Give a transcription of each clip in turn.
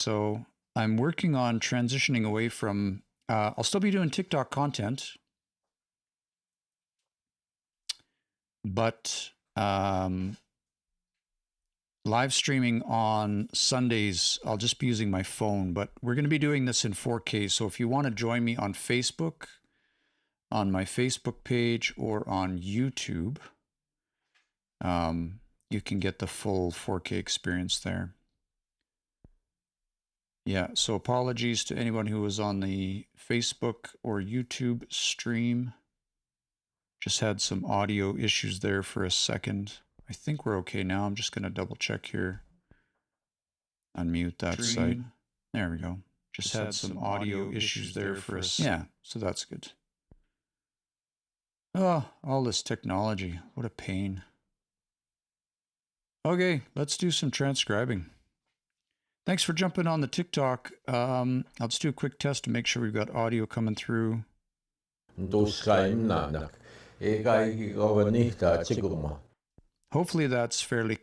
So I'm working on transitioning away from, I'll still be doing TikTok content, but live streaming on Sundays, I'll just be using my phone, but we're going to be doing this in 4K. So if you want to join me on Facebook, on my Facebook page, or on YouTube, you can get the full 4K experience there. Yeah, so apologies to anyone who was on the Facebook or YouTube stream. Just had some audio issues there for a second. I think we're okay now. I'm just going to double check here. Unmute that site. There we go. Just had some audio issues there for a second. Yeah, so that's good. Oh, all this technology. What a pain. Okay, let's do some transcribing. Thanks for jumping on the TikTok. I'll just do a quick test to make sure we've got audio coming through. Hopefully that's fairly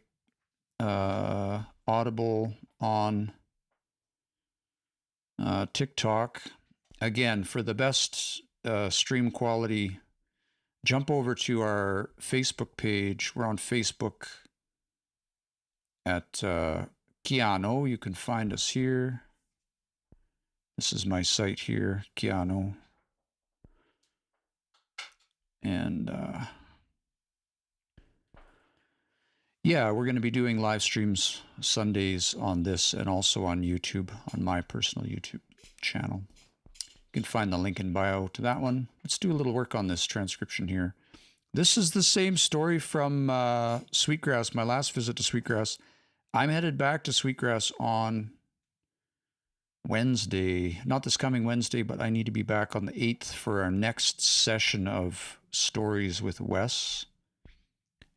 audible on TikTok. Again, for the best stream quality, jump over to our Facebook page. We're on Facebook at Keanu. You can find us here. This is my site here, Keanu. And yeah, we're going to be doing live streams Sundays on this and also on YouTube, on my personal YouTube channel. You can find the link in bio to that one. Let's do a little work on this transcription here. This is the same story from Sweetgrass, my last visit to Sweetgrass. I'm headed back to Sweetgrass on Wednesday, not this coming Wednesday, but I need to be back on the 8th for our next session of Stories with Wes.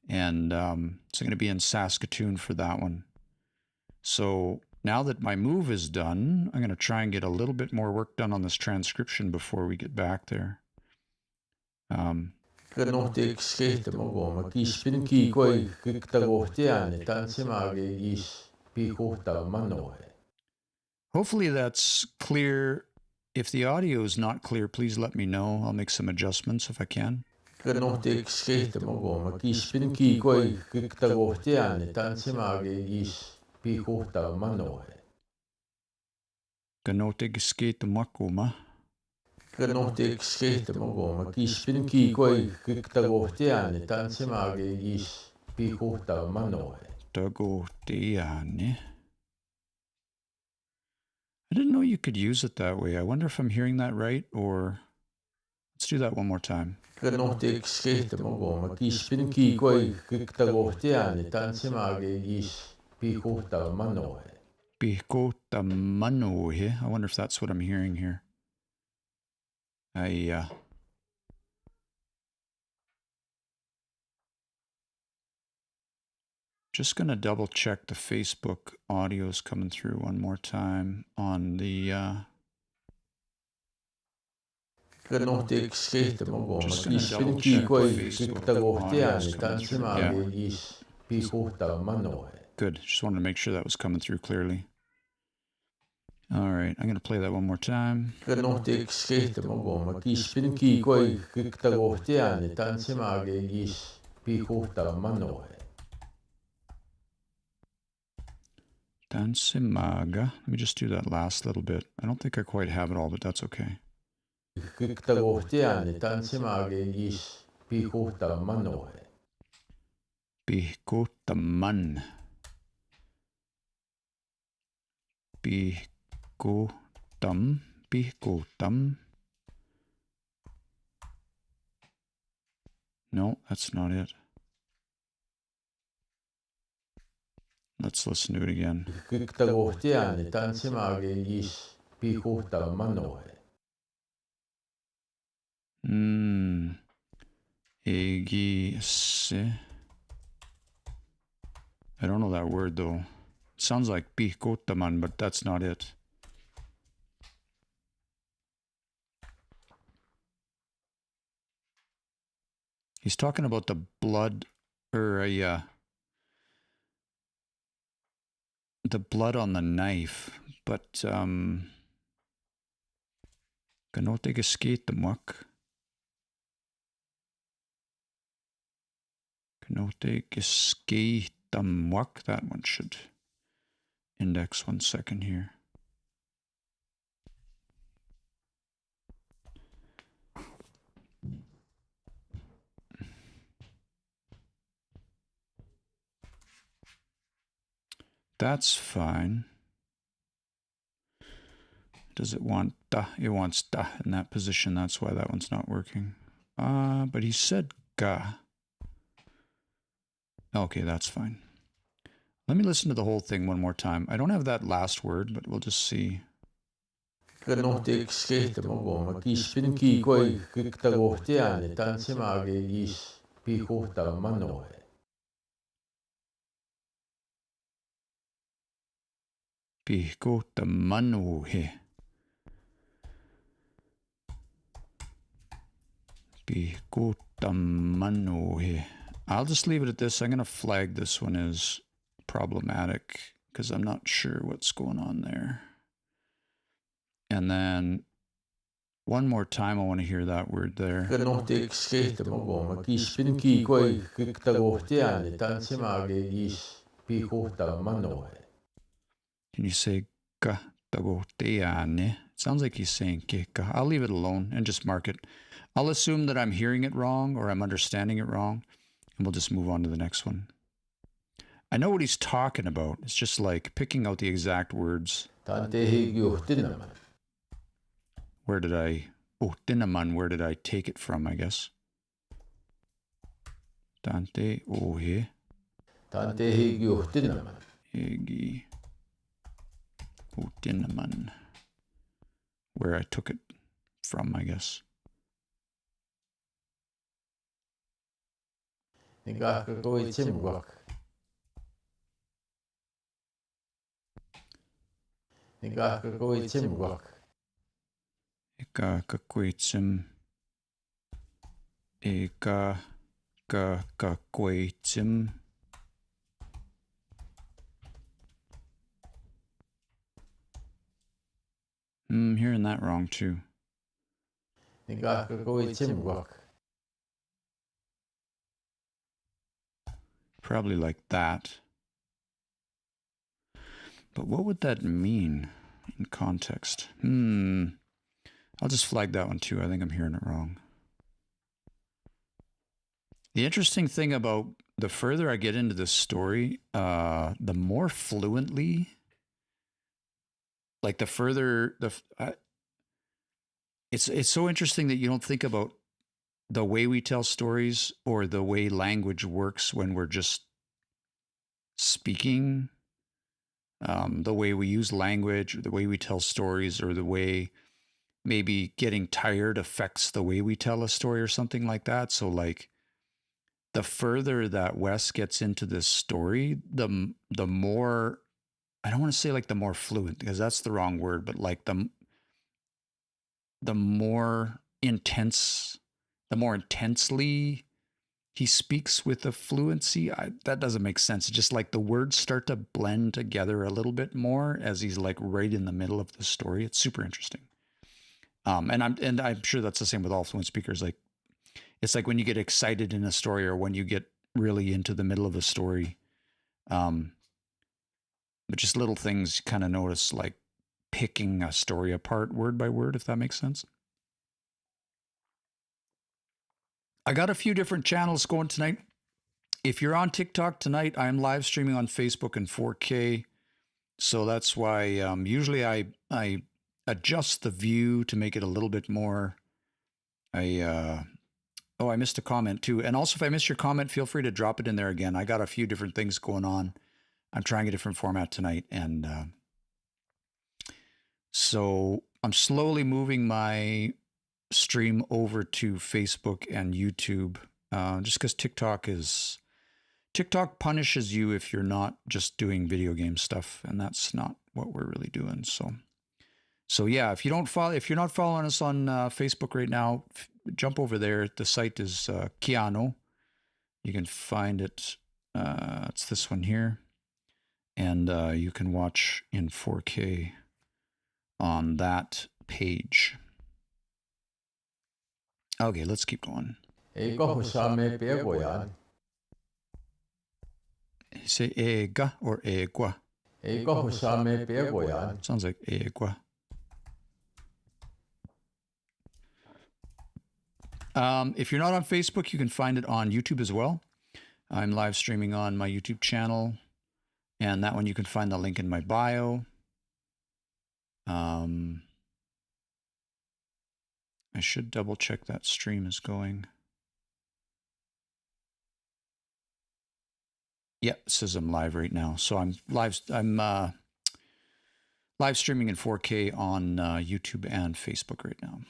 And so I'm going to be in Saskatoon for that one. So now that my move is done, I'm going to try and get a little bit more work done on this transcription before we get back there. Hopefully that's clear. If the audio is not clear, please let me know. I'll make some adjustments if I can. Ganotig skate makuma. Ganotig skate magoma. Kispin kikoi kiktagotiane tansimage is pikota manoe. Tagotiane. I didn't know you could use it that way. I wonder if I'm hearing that right, or let's do that one more time. Ganotig skate magoma. Kispin kikoi kiktagotiane tansimage is pikota manoe. Pikota manoe. I wonder if that's what I'm hearing here. Just going to double check the Facebook audio's coming through one more time on the just going to double check the Facebook audio's coming through. Yeah. Good. Just wanted to make sure that was coming through clearly. All right, I'm going to play that one more time. Tansimaga. Let me just do that last little bit. I don't think I quite have it all, but that's okay. Pihkotaman. Pihkotam. No, that's not it. Let's listen to it again. Egise. I don't know that word though. It sounds like pihkotaman, but that's not it. He's talking about the blood, or the blood on the knife, but Kanote gesketamwak. Kanote gesketamwak. That one should index 1 second here. That's fine. Does it want da? It wants da in that position. That's why that one's not working. But he said ga. Okay, that's fine. Let me listen to the whole thing one more time. I don't have that last word, but we'll just see. Pihko tamanuhe. Pihko tamanuhe. I'll just leave it at this. I'm going to flag this one as problematic because I'm not sure what's going on there. And then one more time, I want to hear that word there. Can you say ka tagoteane? It sounds like he's saying keka. I'll leave it alone and just mark it. I'll assume that I'm hearing it wrong or I'm understanding it wrong, and we'll just move on to the next one. I know what he's talking about. It's just like picking out the exact words. Where did I... Oh, dinaman, where did I take it from, I guess? Tante ohe. Egi. Dinaman. Where I took it from, I guess. Eka kakwetsim. Eka kakwetsim. I'm hearing that wrong too. Probably like that. But what would that mean in context? I'll just flag that one too. I think I'm hearing it wrong. The interesting thing about the further I get into this story, the more fluently, like the further, it's so interesting that you don't think about the way we tell stories or the way language works when we're just speaking, the way we use language, or the way we tell stories, or the way maybe getting tired affects the way we tell a story or something like that. So like the further that Wes gets into this story, the more, I don't want to say like the more fluent because that's the wrong word, but like the more intense, the more intensely he speaks with a fluency. That doesn't make sense. It's just like the words start to blend together a little bit more as he's like right in the middle of the story. It's super interesting. And I'm sure that's the same with all fluent speakers. Like it's like when you get excited in a story or when you get really into the middle of a story. But just little things you kind of notice, like picking a story apart word by word, if that makes sense. I got a few different channels going tonight. If you're on TikTok tonight, I'm live streaming on Facebook in 4K. So that's why usually I adjust the view to make it a little bit more. I missed a comment too. And also if I missed your comment, feel free to drop it in there again. I got a few different things going on. I'm trying a different format tonight. And so I'm slowly moving my stream over to Facebook and YouTube, just because TikTok punishes you if you're not just doing video game stuff, and that's not what we're really doing. So yeah, if you're not following us on Facebook right now, jump over there. The site is Keanu. You can find it. It's this one here. And you can watch in 4K on that page. Okay, let's keep going. Say ega or egua? Sounds like egua. If you're not on Facebook, you can find it on YouTube as well. I'm live streaming on my YouTube channel, and that one you can find the link in my bio. I should double check that stream is going. Yeah, it says I'm live right now. So I'm live streaming in 4K on YouTube and Facebook right now.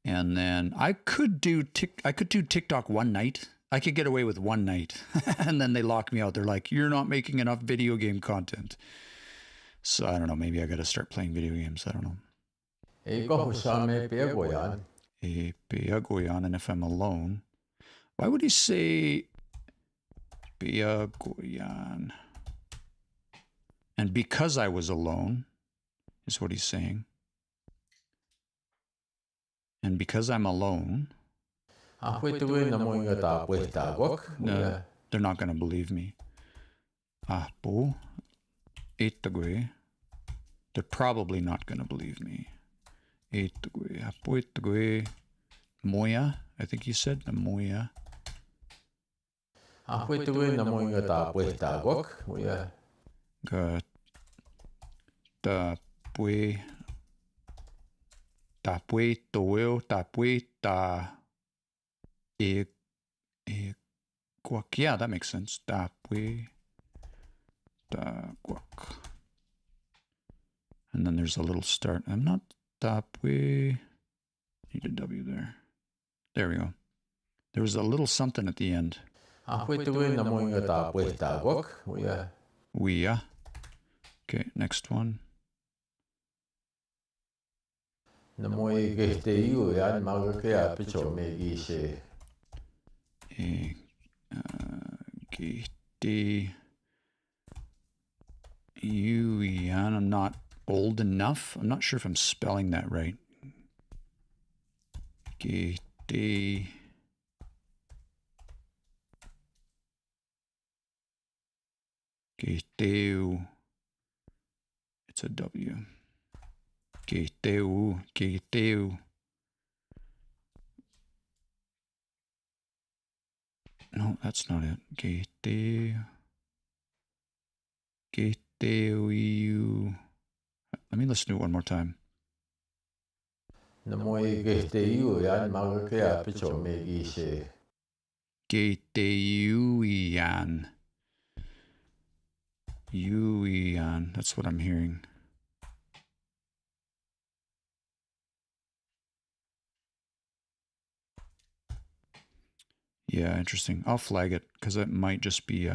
And then I could do TikTok one night. I could get away with one night, and then they lock me out. They're like, "You're not making enough video game content." So I don't know. Maybe I got to start playing video games. I don't know. And if I'm alone, why would he say Goyan? And because I was alone, is what he's saying. And because I'm alone, no, they're not going to believe me. They're probably not going to believe me. Moya, I think you said the Moya. Yeah, that makes sense. And then there's a little start. I'm not need a W there. There we go. There was a little something at the end. Okay, next one. I'm not old enough. I'm not sure if I'm spelling that right. It's a W. No, that's not it. Let me listen to it one more time. Yuian. That's what I'm hearing. Yeah, interesting. I'll flag it because it might just be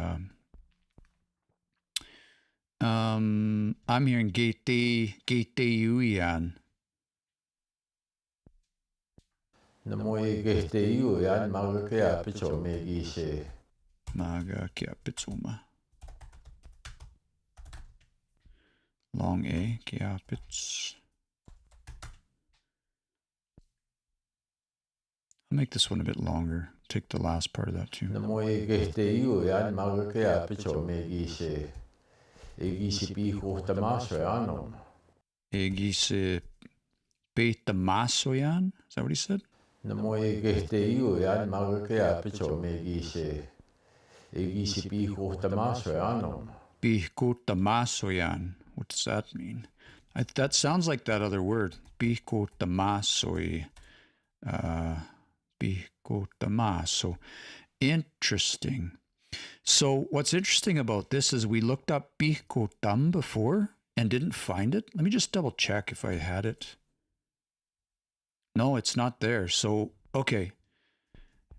I'm hearing Gate Yuian. Maga kia pitsuma. Long A kia pits. I'll make this one a bit longer. Take the last part of that too. Egise Betamasoyan? Is that what he said? Bihkutamasoyan. What does that mean? That sounds like that other word. Bihkutamasoy. Bihkutamaso. Interesting. So what's interesting about this is we looked up Bihkutam before and didn't find it. Let me just double check if I had it. No, it's not there. So, okay.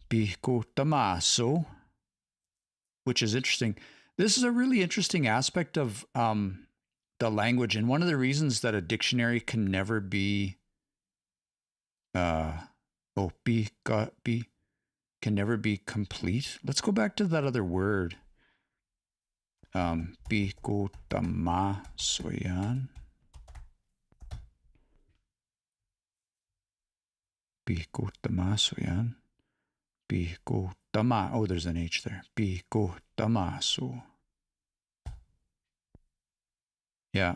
Bihkutamaso, which is interesting. This is a really interesting aspect of the language. And one of the reasons that a dictionary can never be can never be complete. Let's go back to that other word. Bikutama. So yan. Bikutama. So yan. Bikutama. Oh, there's an H there. Bikutama. So. Yeah.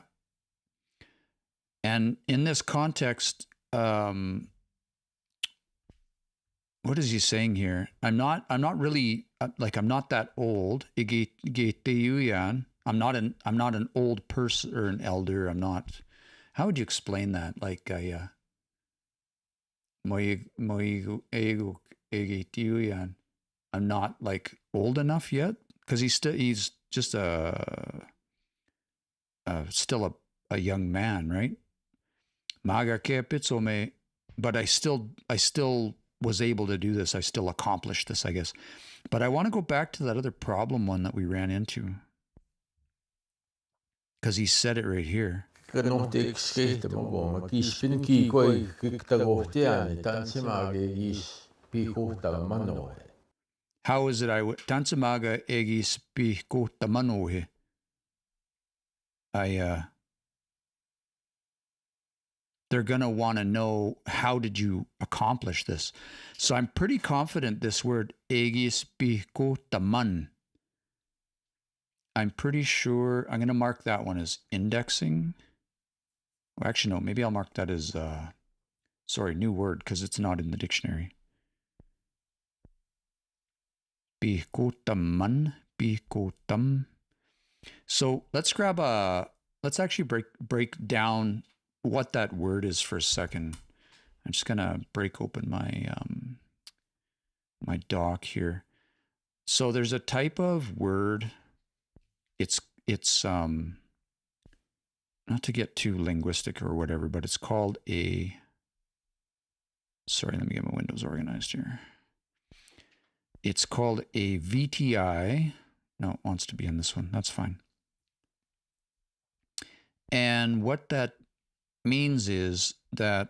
And in this context, what is he saying here? I'm not really like, I'm not that old. I'm not an old person or an elder. I'm not. How would you explain that? Like, I'm not like old enough yet, because he's just still a young man, right? But I still was able to do this. I still accomplished this, I guess. But I want to go back to that other problem one that we ran into, because he said it right here. How is it Tansamaga egis bihkotamanohe? They're going to want to know, how did you accomplish this? So I'm pretty confident this word egis bihkotaman, I'm pretty sure I'm going to mark that one as indexing. Well, actually, no, maybe I'll mark that as, new word, because it's not in the dictionary. Bihkotaman, bihkotam. So let's actually break down what that word is for a second. I'm just gonna break open my my doc here. So there's a type of word. It's not to get too linguistic or whatever, but it's called a. Sorry, let me get my windows organized here. It's called a VTI. No, it wants to be in this one. That's fine. And what that means is that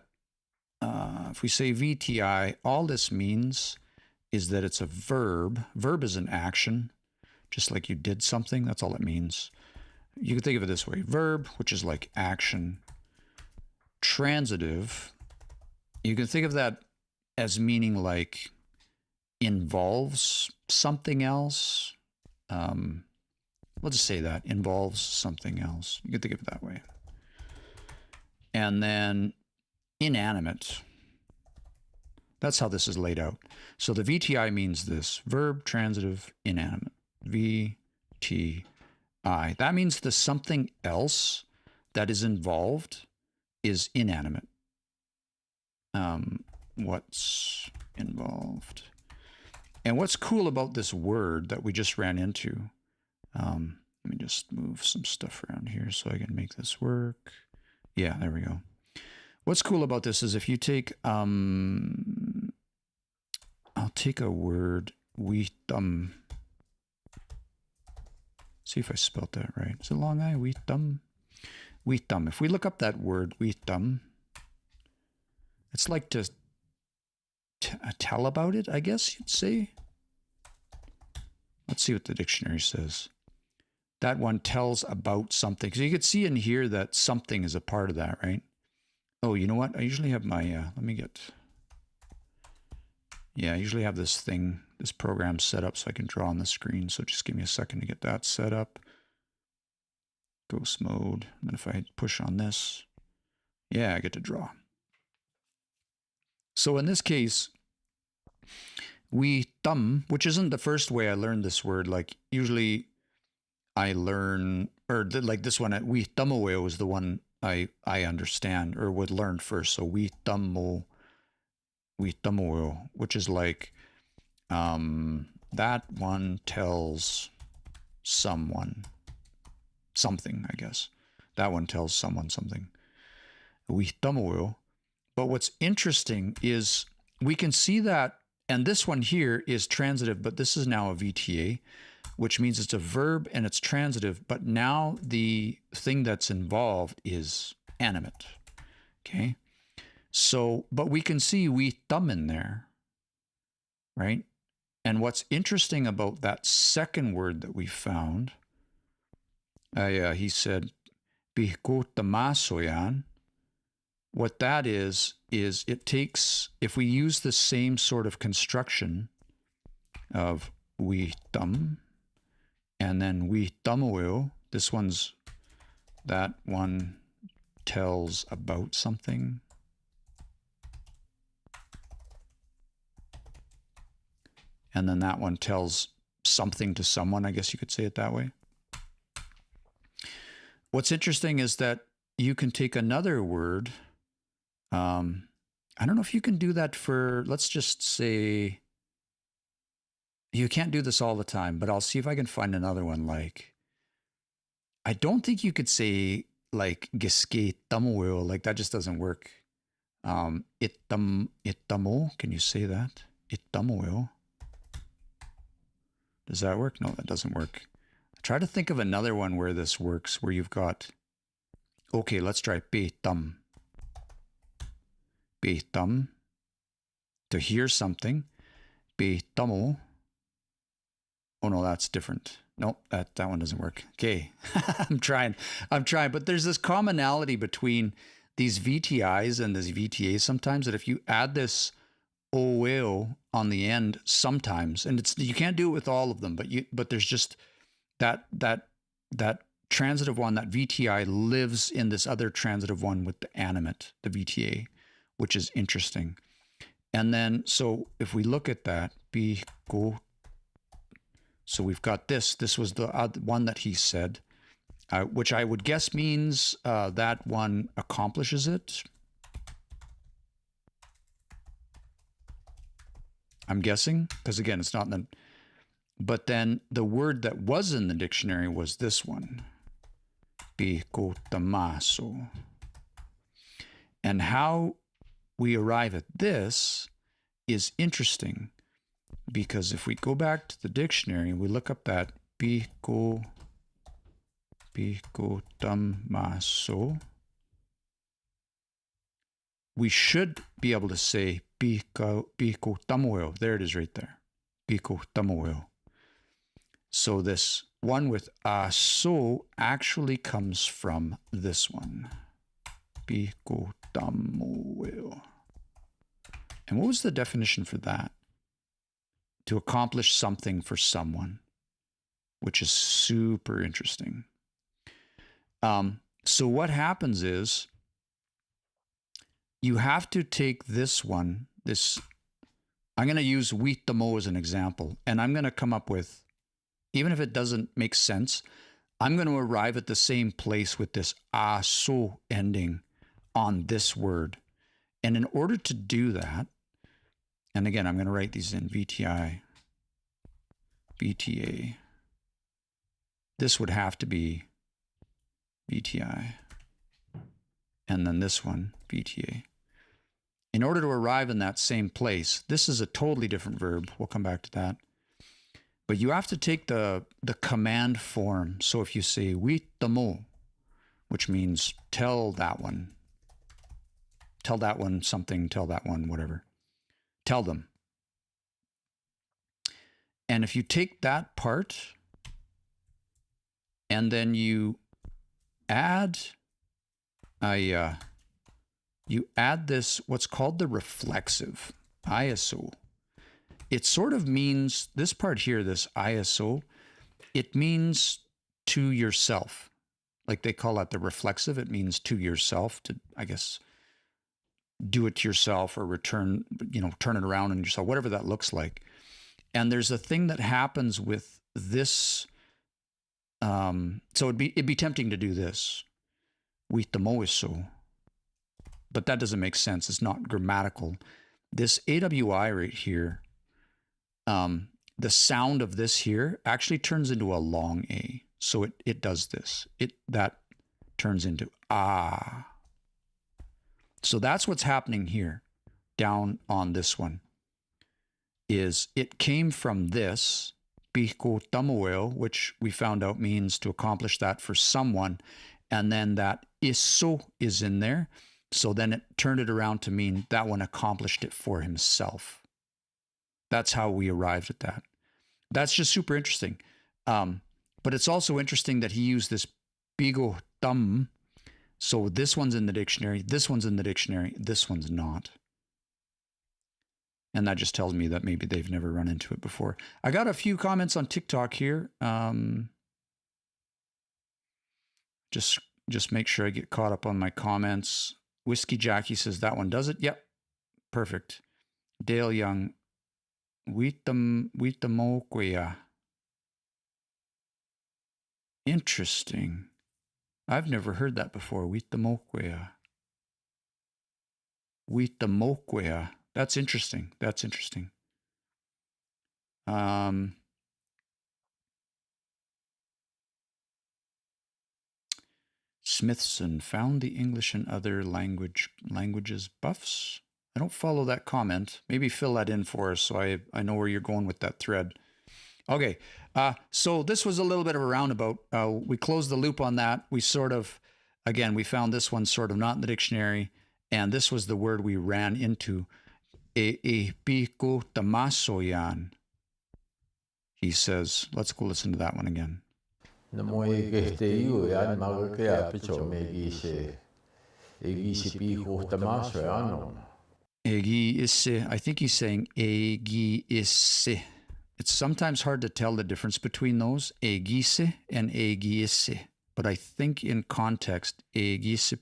if we say VTI, all this means is that it's a verb. Verb is an action, just like you did something. That's all it means. You can think of it this way. Verb, which is like action. Transitive, you can think of that as meaning like involves something else. We'll just say that, involves something else. You can think of it that way. And then inanimate. That's how this is laid out. So the VTI means this: verb, transitive, inanimate. VTI. That means the something else that is involved is inanimate. What's involved? And what's cool about this word that we just ran into, let me just move some stuff around here so I can make this work. Yeah, there we go. What's cool about this is if you take, I'll take a word, weetum. See if I spelled that right. Is it long I? Weetum? Weetum. If we look up that word, weetum, it's like to tell about it, I guess you'd say. Let's see what the dictionary says. That one tells about something. So you could see in here that something is a part of that, right? Oh, you know what? I usually have my, let me get, yeah, I usually have this thing, this program set up so I can draw on the screen. So just give me a second to get that set up. Ghost mode. And then if I push on this, yeah, I get to draw. So in this case, we thumb, which isn't the first way I learned this word. Like usually I learn, or like this one, we thumbaway was the one I understand or would learn first. So we thumbaway, which is like, that one tells someone something, I guess. That one tells someone something. We thumbaway. But what's interesting is we can see that, and this one here is transitive, but this is now a VTA, which means it's a verb and it's transitive, but now the thing that's involved is animate, okay? So, but we can see we thumb in there, right? And what's interesting about that second word that we found He said, "Bihko tamaso yan." What that is it takes, if we use the same sort of construction of we thumb and then we thumbwheel, that one tells about something. And then that one tells something to someone, I guess you could say it that way. What's interesting is that you can take another word. I don't know if you can do that for, let's just say, you can't do this all the time, but I'll see if I can find another one. Like, I don't think you could say like giske tamuo, like that just doesn't work. Itamo, can you say that? Itamuo. Does that work? No, that doesn't work. Try to think of another one where this works, where you've got, okay, let's try petam. Petam, to hear something. Petamo. Oh no, that's different. Nope, that one doesn't work. Okay, I'm trying, but there's this commonality between these VTIs and this VTA sometimes, that if you add this OO on the end sometimes, and you can't do it with all of them, but there's just that transitive one, that VTI lives in this other transitive one with the animate, the VTA, which is interesting. And then, so if we look at that, go. So we've got this. This was the one that he said, which I would guess means that one accomplishes it. I'm guessing, because again, it's not in the, but then the word that was in the dictionary was this one, picotamaso. And how we arrive at this is interesting, because if we go back to the dictionary, we look up that picotamaso, we should be able to say picotamayo. There it is right there. Picotamayo. So this one with aso actually comes from this one. Picotamayo. And what was the definition for that? To accomplish something for someone, which is super interesting. So what happens is, you have to take this one, I'm going to use witamo as an example, and I'm going to come up with, even if it doesn't make sense, I'm going to arrive at the same place with this aso ending on this word. And in order to do that, and again, I'm going to write these in VTI, VTA. This would have to be VTI. And then this one, VTA. In order to arrive in that same place, this is a totally different verb. We'll come back to that. But you have to take the command form. So if you say witamo, which means tell that one something, tell that one whatever. Tell them. And if you take that part and then you add this, what's called the reflexive, ISO. It sort of means, this part here, this ISO, it means to yourself. Like they call that the reflexive. It means to yourself, to, I guess, do it to yourself or turn it around on yourself, whatever that looks like. And there's a thing that happens with this. So it'd be tempting to do this. Witamoiso. But that doesn't make sense. It's not grammatical. This AWI right here, the sound of this here actually turns into a long A. So it does this. That turns into ah. So that's what's happening here, down on this one, is it came from this, picotamayo, which we found out means to accomplish that for someone, and then that iso is in there. So then it turned it around to mean that one accomplished it for himself. That's how we arrived at that. That's just super interesting. But it's also interesting that he used this pigotam. So this one's in the dictionary, this one's in the dictionary, this one's not. And that just tells me that maybe they've never run into it before. I got a few comments on TikTok here. Just make sure I get caught up on my comments. Whiskey Jackie says that one does it. Yep, perfect. Dale Young, Witamoquia. Interesting. I've never heard that before. Witamoquia. Witamoquia. That's interesting. That's interesting. Smithson found the English and other languages buffs. I don't follow that comment. Maybe fill that in for us so I know where you're going with that thread. Okay, so this was a little bit of a roundabout. We closed the loop on that. We sort of, again, we found this one sort of not in the dictionary, and this was the word we ran into. Pê-kiyokê. He says, let's go listen to that one again. I think he's saying egise. It's sometimes hard to tell the difference between those, egise and egise. But I think in context, egise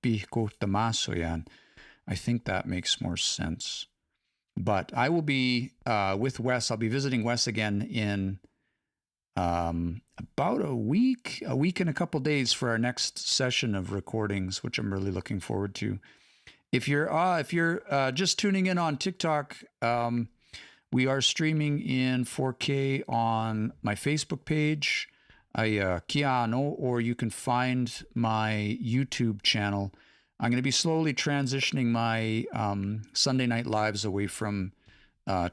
pîkotamasoyan, I think that makes more sense. But I will be with Wes. I'll be visiting Wes again in about a week and a couple days for our next session of recordings, which I'm really looking forward to. If you're just tuning in on TikTok, we are streaming in 4K on my Facebook page, Kiano, or you can find my YouTube channel. I'm going to be slowly transitioning my Sunday night lives away from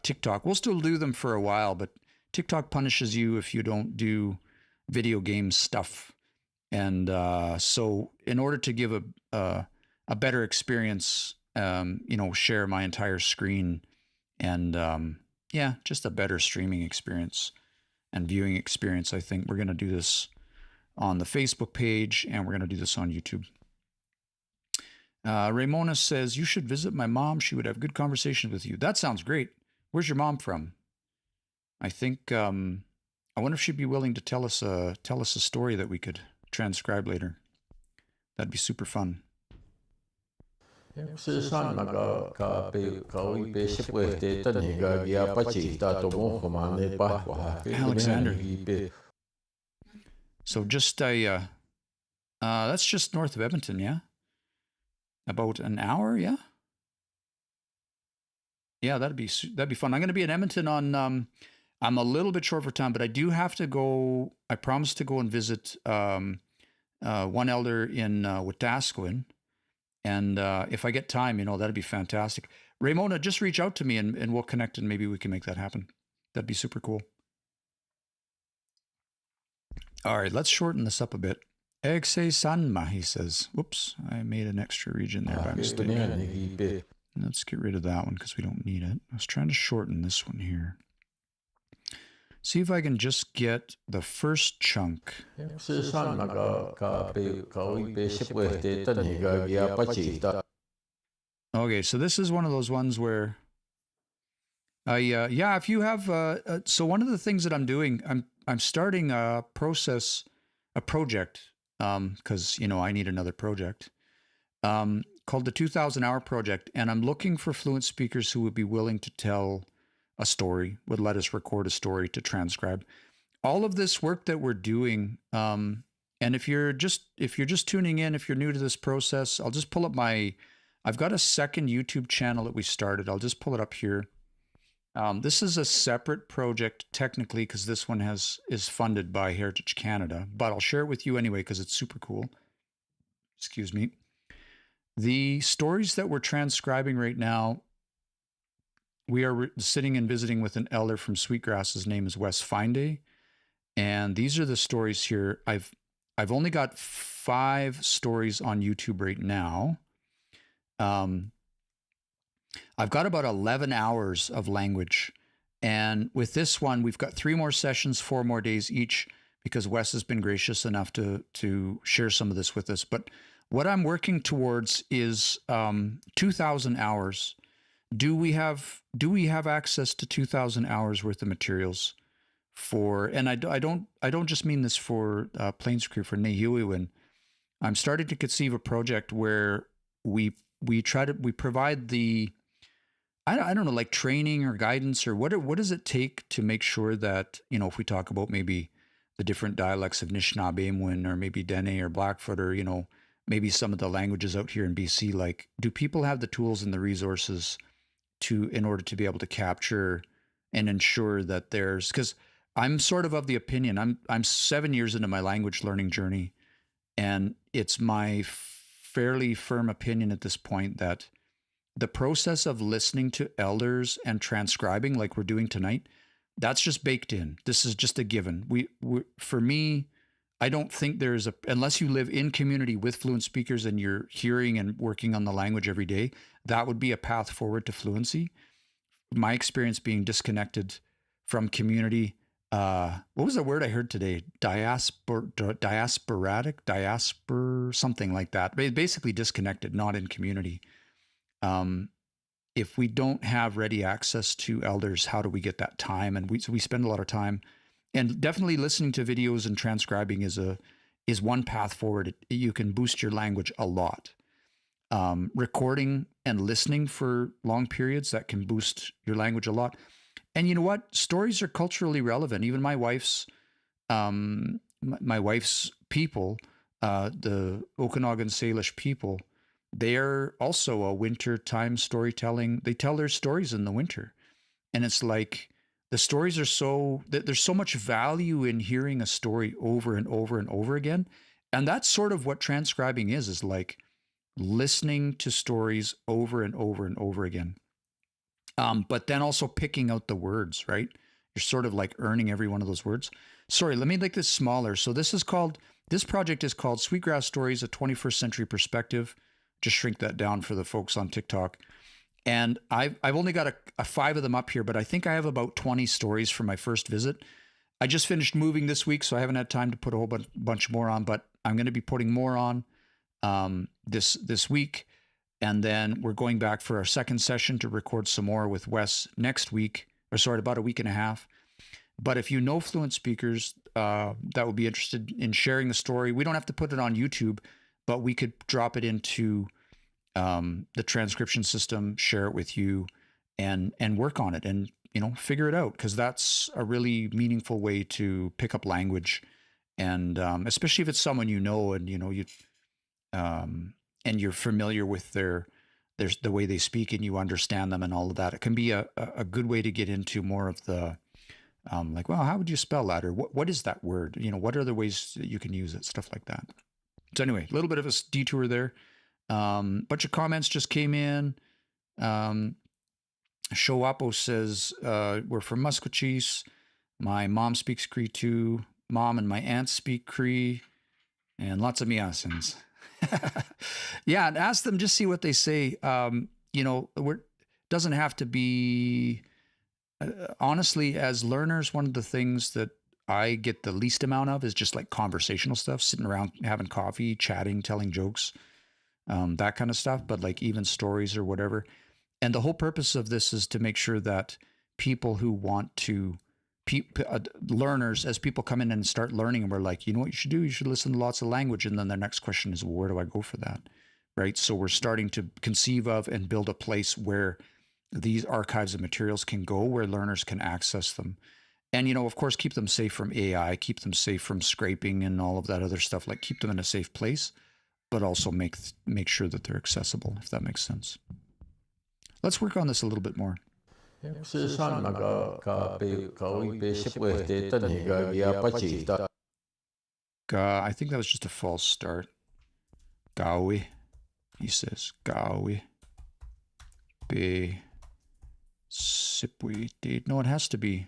TikTok. We'll still do them for a while, but TikTok punishes you if you don't do video game stuff. And so in order to give a better experience, share my entire screen and just a better streaming experience and viewing experience, I think we're going to do this on the Facebook page and we're going to do this on YouTube. Ramona says, you should visit my mom. She would have good conversations with you. That sounds great. Where's your mom from? I think, I wonder if she'd be willing to tell us a story that we could transcribe later. That'd be super fun. Alexander. So just that's just north of Edmonton, yeah? About an hour, yeah? Yeah, that'd be fun. I'm going to be in Edmonton on, I'm a little bit short for time, but I do have to go, I promised to go and visit one elder in Wetaskiwin. And if I get time, that'd be fantastic. Ramona, just reach out to me and we'll connect and maybe we can make that happen. That'd be super cool. All right, let's shorten this up a bit. Egse Sanma, he says. Whoops, I made an extra region there by mistake. Let's get rid of that one because we don't need it. I was trying to shorten this one here. See if I can just get the first chunk. Okay, so this is one of those ones where if you have so one of the things that I'm doing, I'm starting a project because I need another project called the 2,000 Hour Project, and I'm looking for fluent speakers who would be willing to tell a story, would let us record a story to transcribe. All of this work that we're doing, and if you're just tuning in, if you're new to this process, I'll just pull up I've got a second YouTube channel that we started. I'll just pull it up here. This is a separate project technically because this one is funded by Heritage Canada, but I'll share it with you anyway because it's super cool. Excuse me. The stories that we're transcribing right now, we are sitting and visiting with an elder from Sweetgrass. His name is Wes Finday. And these are the stories here. I've only got 5 stories on YouTube right now. I've got about 11 hours of language. And with this one, we've got 3 more sessions, 4 more days each. because Wes has been gracious enough to share some of this with us. But what I'm working towards is 2,000 hours. Do we have access to 2,000 hours worth of materials for? And I don't just mean this for Plains Crew, for Nehiuiwin. I'm starting to conceive a project where we provide the, I don't know, like training or guidance, or what does it take to make sure that, you know, if we talk about maybe the different dialects of Anishinaabe or maybe Dene or Blackfoot, or, you know, maybe some of the languages out here in BC, like, do people have the tools and the resources in order to be able to capture and ensure that there's, because I'm sort of the opinion, I'm 7 years into my language learning journey, and it's my fairly firm opinion at this point that the process of listening to elders and transcribing like we're doing tonight, that's just baked in. This is just a given. For me, I don't think there's unless you live in community with fluent speakers and you're hearing and working on the language every day, that would be a path forward to fluency. My experience being disconnected from community, what was the word I heard today? Diasporatic, something like that. Basically disconnected, not in community. If we don't have ready access to elders, how do we get that time? And we spend a lot of time, and definitely listening to videos and transcribing is one path forward. You can boost your language a lot. Recording and listening for long periods, that can boost your language a lot. And you know what? Stories are culturally relevant. Even my wife's people, the Okanagan Salish people, they're also a wintertime storytelling. They tell their stories in the winter. And it's like the stories are there's so much value in hearing a story over and over and over again. And that's sort of what transcribing is like listening to stories over and over and over again. But then also picking out the words, right? You're sort of like earning every one of those words. Sorry, let me make this smaller. So this project is called Sweetgrass Stories, a 21st Century Perspective. Just shrink that down for the folks on TikTok. And I've only got a 5 of them up here, but I think I have about 20 stories from my first visit. I just finished moving this week, so I haven't had time to put a whole bunch more on, but I'm going to be putting more on this week. And then we're going back for our second session to record some more with Wes next week, about a week and a half. But if you know fluent speakers that would be interested in sharing the story, we don't have to put it on YouTube, but we could drop it into the transcription system, share it with you, and work on it, and figure it out, because that's a really meaningful way to pick up language, and especially if it's someone you know, and and you're familiar with the way they speak, and you understand them and all of that. It can be a good way to get into more of the like, well, how would you spell that, or what is that word? What are the ways that you can use it, stuff like that. So anyway, a little bit of a detour there. Bunch of comments just came in. Showapo says, we're from Musqueam. My mom speaks Cree too. Mom and my aunt speak Cree, and lots of Miasins. Yeah, and ask them, just see what they say. Doesn't have to be, honestly, as learners, one of the things that I get the least amount of is just like conversational stuff, sitting around having coffee, chatting, telling jokes, that kind of stuff, but like even stories or whatever. And the whole purpose of this is to make sure that people who want to, learners, as people come in and start learning, and we're like, you know what you should do? You should listen to lots of language. And then the next question is, well, where do I go for that? Right? So we're starting to conceive of and build a place where these archives of materials can go, where learners can access them. And, of course, keep them safe from AI, keep them safe from scraping and all of that other stuff, like keep them in a safe place, but also make sure that they're accessible, if that makes sense. Let's work on this a little bit more. I think that was just a false start. Gawi, he says. Gawi. Be sipwi. No, it has to be.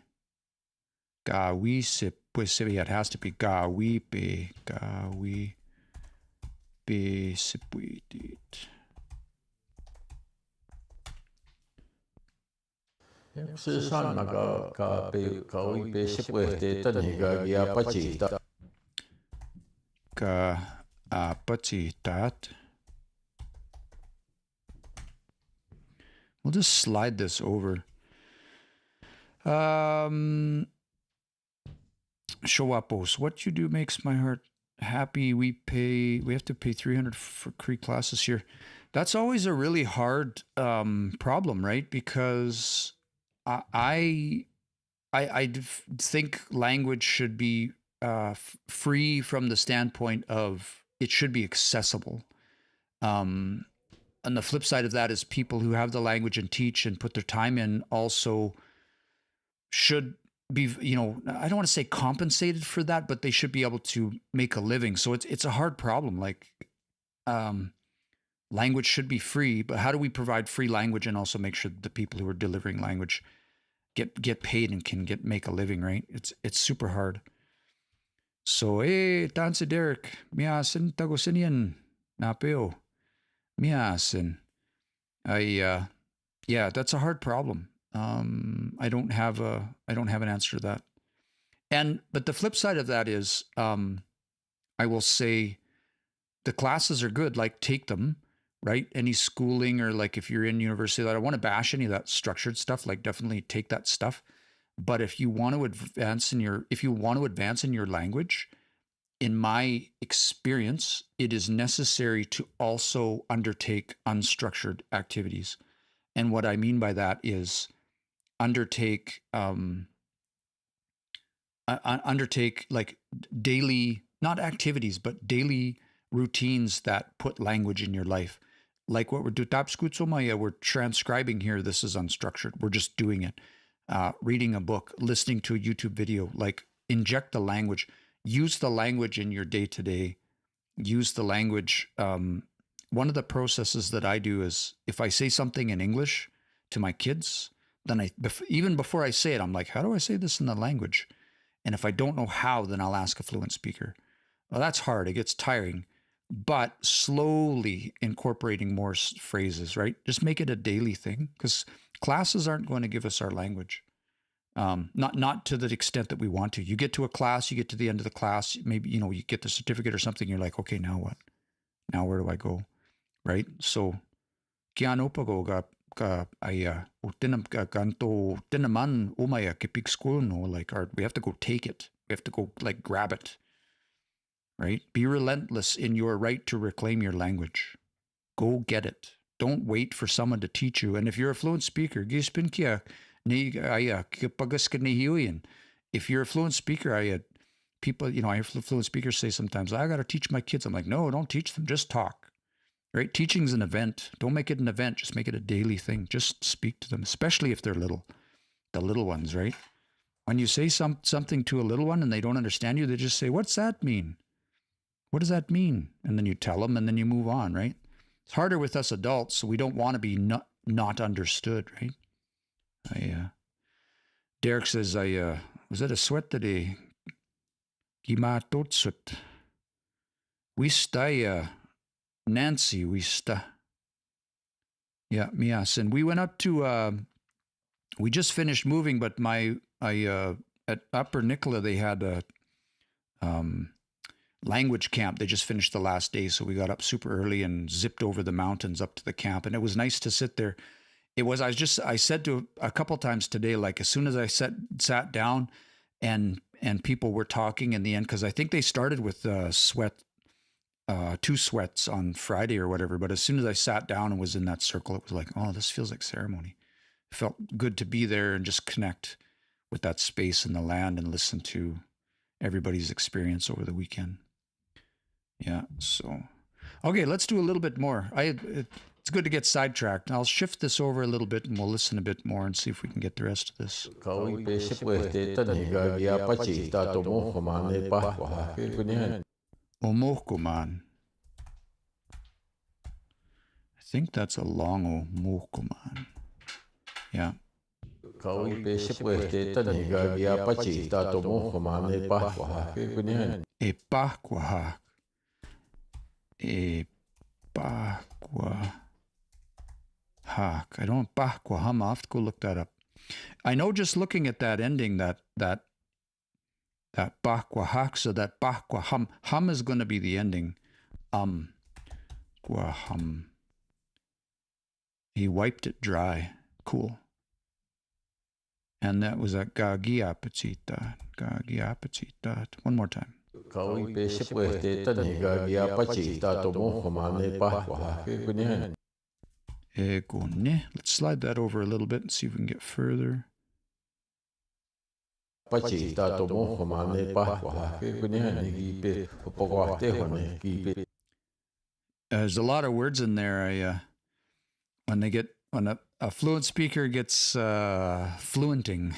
Gawi sipwi. It has to be Gawi be. Gawi be sipwi. patitat. We'll just slide this over. Showapos, what you do makes my heart happy. We have to pay $300 for Cree classes here. That's always a really hard problem, right? Because I think language should be free from the standpoint of it should be accessible. And the flip side of that is people who have the language and teach and put their time in also should be, I don't want to say compensated for that, but they should be able to make a living. So it's a hard problem. Like, language should be free, but how do we provide free language and also make sure that the people who are delivering language get paid and can make a living, right? It's super hard. So, tansi Derek, miasin tagosinian napeo, miasin. Yeah, that's a hard problem. I don't have an answer to that. But the flip side of that is, I will say the classes are good, like take them, right? Any schooling or like if you're in university, I don't want to bash any of that structured stuff, like definitely take that stuff. But if you want to advance in your language, in my experience, it is necessary to also undertake unstructured activities. And what I mean by that is undertake like daily, not activities, but daily routines that put language in your life. Like what we're doing, we're transcribing here. This is unstructured. We're just doing it. Reading a book, listening to a YouTube video, like inject the language, use the language in your day-to-day, use the language. One of the processes that I do is if I say something in English to my kids, then even before I say it, I'm like, how do I say this in the language? And if I don't know how, then I'll ask a fluent speaker. Well, that's hard. It gets tiring. But slowly incorporating more phrases, right? Just make it a daily thing, because classes aren't going to give us our language. Not to the extent that we want to. You get to a class, you get to the end of the class, maybe, you get the certificate or something. You're like, okay, now what? Now where do I go? Right? So, kianopago ga aya ganto tinaman umaya kipik school no, like we have to go take it. We have to go like grab it. Right? Be relentless in your right to reclaim your language. Go get it. Don't wait for someone to teach you. And if you're a fluent speaker, if you're a fluent speaker, people, I hear fluent speakers say sometimes, I got to teach my kids. I'm like, no, don't teach them. Just talk. Right? Teaching's an event. Don't make it an event. Just make it a daily thing. Just speak to them, especially if they're little. The little ones, right? When you say something to a little one and they don't understand you, they just say, what's that mean? What does that mean? And then you tell them and then you move on, right? It's harder with us adults, so we don't want to be not understood, right? Derek says, was it a sweat today? Gimatotsut. We stay, Nancy, we stay. Yeah, Mias. And we went up to, we just finished moving, but at Upper Nicola, they had a, language camp. They just finished the last day. So we got up super early and zipped over the mountains up to the camp. And it was nice to sit there. I said to a couple times today, like as soon as I sat down and people were talking in the end, because I think they started with two sweats on Friday or whatever. But as soon as I sat down and was in that circle, it was like, oh, this feels like ceremony. It felt good to be there and just connect with that space and the land and listen to everybody's experience over the weekend. Yeah, so, okay, let's do a little bit more. It's good to get sidetracked. I'll shift this over a little bit and we'll listen a bit more and see if we can get the rest of this. Omohkuman. I think that's a long Omohkuman. Yeah. Epahquahak. I don't Pahquaham. I'll have to go look that up. I know just looking at that ending that That ba-kwa-ha, so that ba-kwa-hum. Hum is going to be the ending. Kwa-hum. He wiped it dry. Cool. And that was a gagiapatita. Gagiapatita. One more time. Let's slide that over a little bit and see if we can get further. There's a lot of words in there. When a fluent speaker gets fluenting,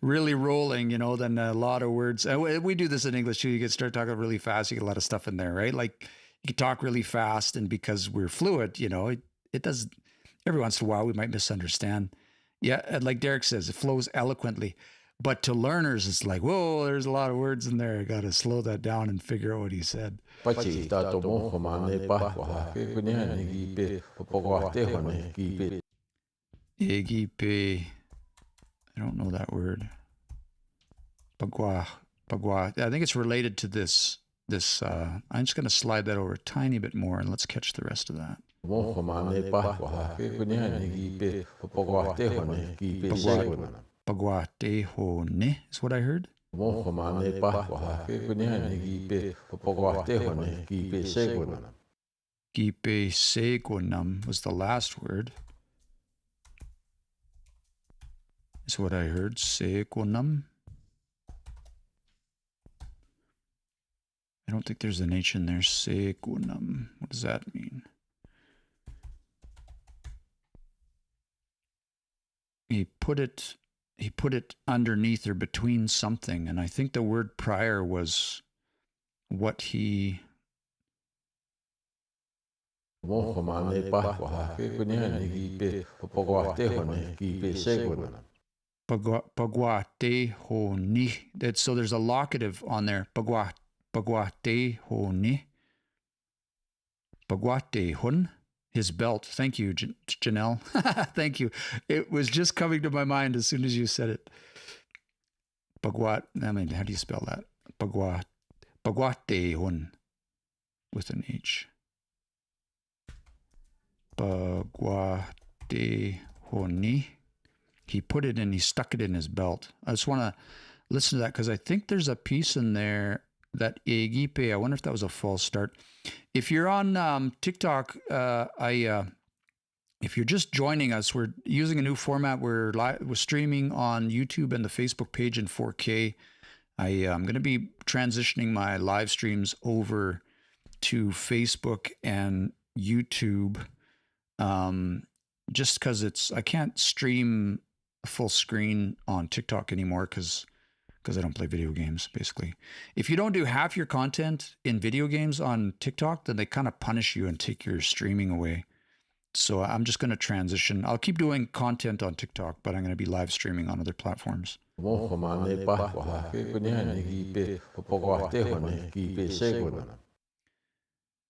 really rolling, then a lot of words. We do this in English too. You get start talking really fast. You get a lot of stuff in there, right? Like you can talk really fast, and because we're fluent, it does. Every once in a while, we might misunderstand. Yeah, like Derek says, it flows eloquently. But to learners, it's like, whoa, there's a lot of words in there. I got to slow that down and figure out what he said. I don't know that word. Pagwa. I think it's related to this. I'm just going to slide that over a tiny bit more, and let's catch the rest of that. Pagwatehone is what I heard. Gipe segonam was the last word. Is what I heard. Segonam. I don't think there's an H in there. Segonam. What does that mean? He put it underneath or between something, and I think the word prior was what he. Pagwatehoni. So there's a locative on there. Pagwatehoni. Pagwatehon. His belt. Thank you, Janelle. Thank you. It was just coming to my mind as soon as you said it. How do you spell that? Pagwatehon with an H. Pagwatehoni. He put it in, he stuck it in his belt. I just want to listen to that because I think there's a piece in there that egipe. I wonder if that was a false start. If you're on TikTok, if you're just joining us, we're using a new format. We're streaming on YouTube and the Facebook page in 4K. I'm going to be transitioning my live streams over to Facebook and YouTube, just because I can't stream full screen on TikTok anymore because I don't play video games, basically. If you don't do half your content in video games on TikTok, then they kind of punish you and take your streaming away. So I'm just going to transition. I'll keep doing content on TikTok, but I'm going to be live streaming on other platforms.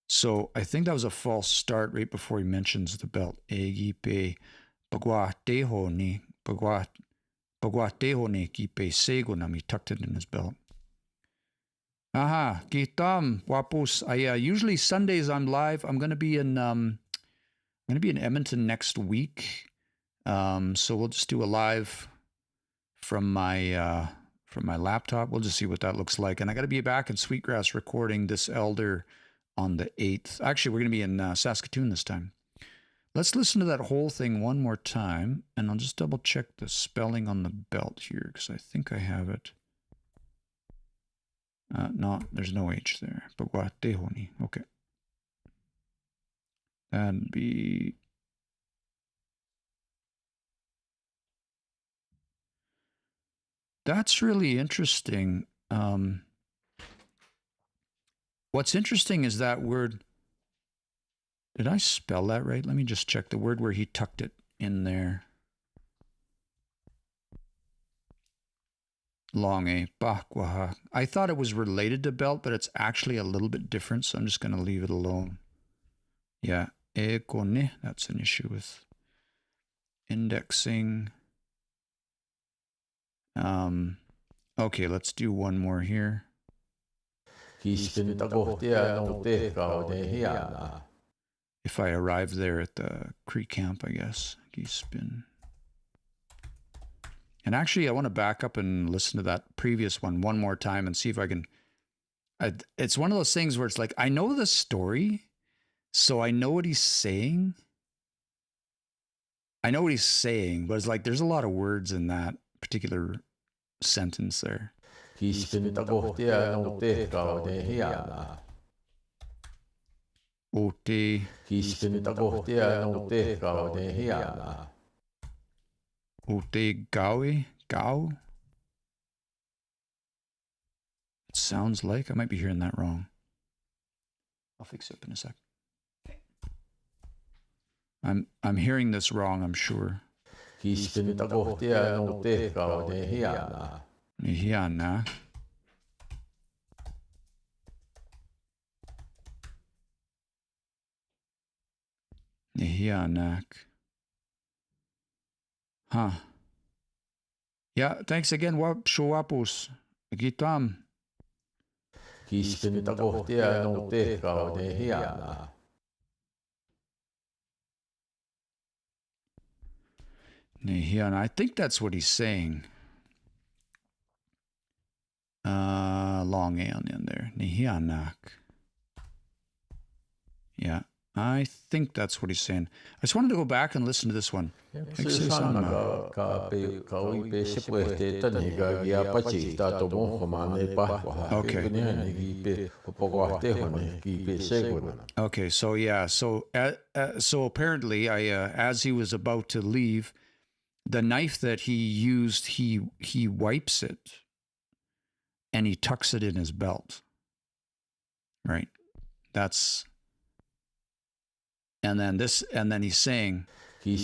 So I think that was a false start right before he mentions the belt. Egipe pagwatehoni. Pagwatehoni kipe segonam. He tucked it in his belt. Aha, kitam wapus. Usually Sundays I'm live. I'm going to be in Edmonton next week. So we'll just do a live from my laptop. We'll just see what that looks like. And I got to be back in Sweetgrass recording this Elder on the 8th. Actually, we're going to be in Saskatoon this time. Let's listen to that whole thing one more time, and I'll just double check the spelling on the belt here, because I think I have it. No, there's no H there. Pagwatehoni. Okay. That'd be... That's really interesting. What's interesting is that word... Did I spell that right? Let me just check the word where he tucked it in there. Long A, bakwaha. I thought it was related to belt, but it's actually a little bit different, so I'm just going to leave it alone. Yeah, ekone, that's an issue with indexing. Okay, let's do one more here. If I arrive there at the Cree camp, I guess. Gispin. And actually, I want to back up and listen to that previous one more time and see if I can. It's one of those things where it's like, I know the story, so I know what he's saying. I know what he's saying, but it's like there's a lot of words in that particular sentence there. Ote. Ote gawe? Gao? It sounds like I might be hearing that wrong. I'll fix it up in a sec. I'm hearing this wrong, I'm sure. Nihiana. Nihianak. Huh. Yeah, thanks again, Showapos. Gitam. Nihiana. I think that's what he's saying. Long A on the end there. Nihianak. Yeah, I think that's what he's saying. I just wanted to go back and listen to this one. Okay. Okay, so yeah, so apparently, as he was about to leave, the knife that he used, he wipes it, and he tucks it in his belt. Right, that's. And then he's saying, yeah.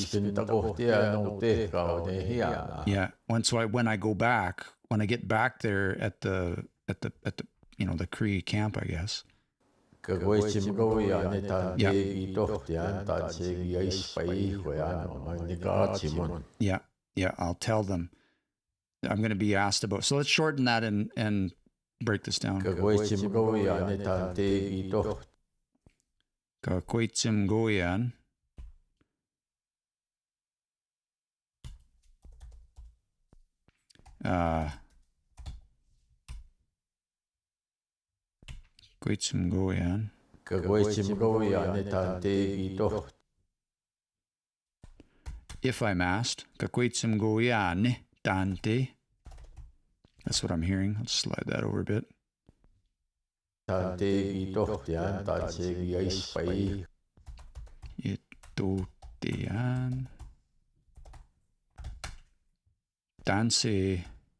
When I go back, when I get back there at the the Cree camp, I guess. Yeah. I'll tell them. I'm going to be asked about. So let's shorten that and break this down. Kakwaitim goyan. Kwaitim goyan. If I'm asked, kakwaitim goyan dante. That's what I'm hearing. I'll slide that over a bit. Itotean. Dance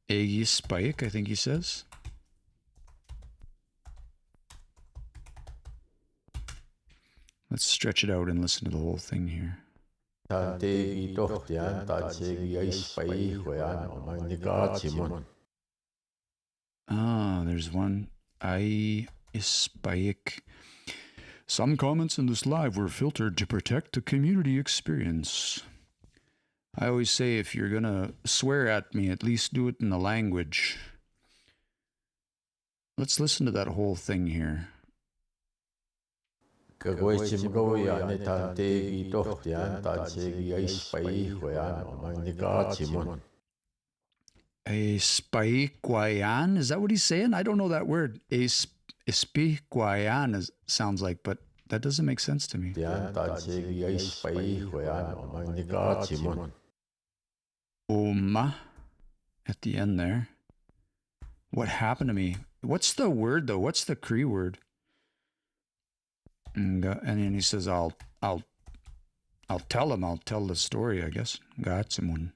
egi spike, I think he says. Let's stretch it out and listen to the whole thing here. There's one. I spike. Some comments in this live were filtered to protect the community experience. I always say if you're gonna swear at me, at least do it in the language. Let's listen to that whole thing here. A spike-guayan? Is that what he's saying? I don't know that word. A spike-guayan sounds like, but that doesn't make sense to me. Oma at the end there. What happened to me? What's the word though? What's the Cree word? And then he says, I'll tell him. I'll tell the story, I guess. Got someone.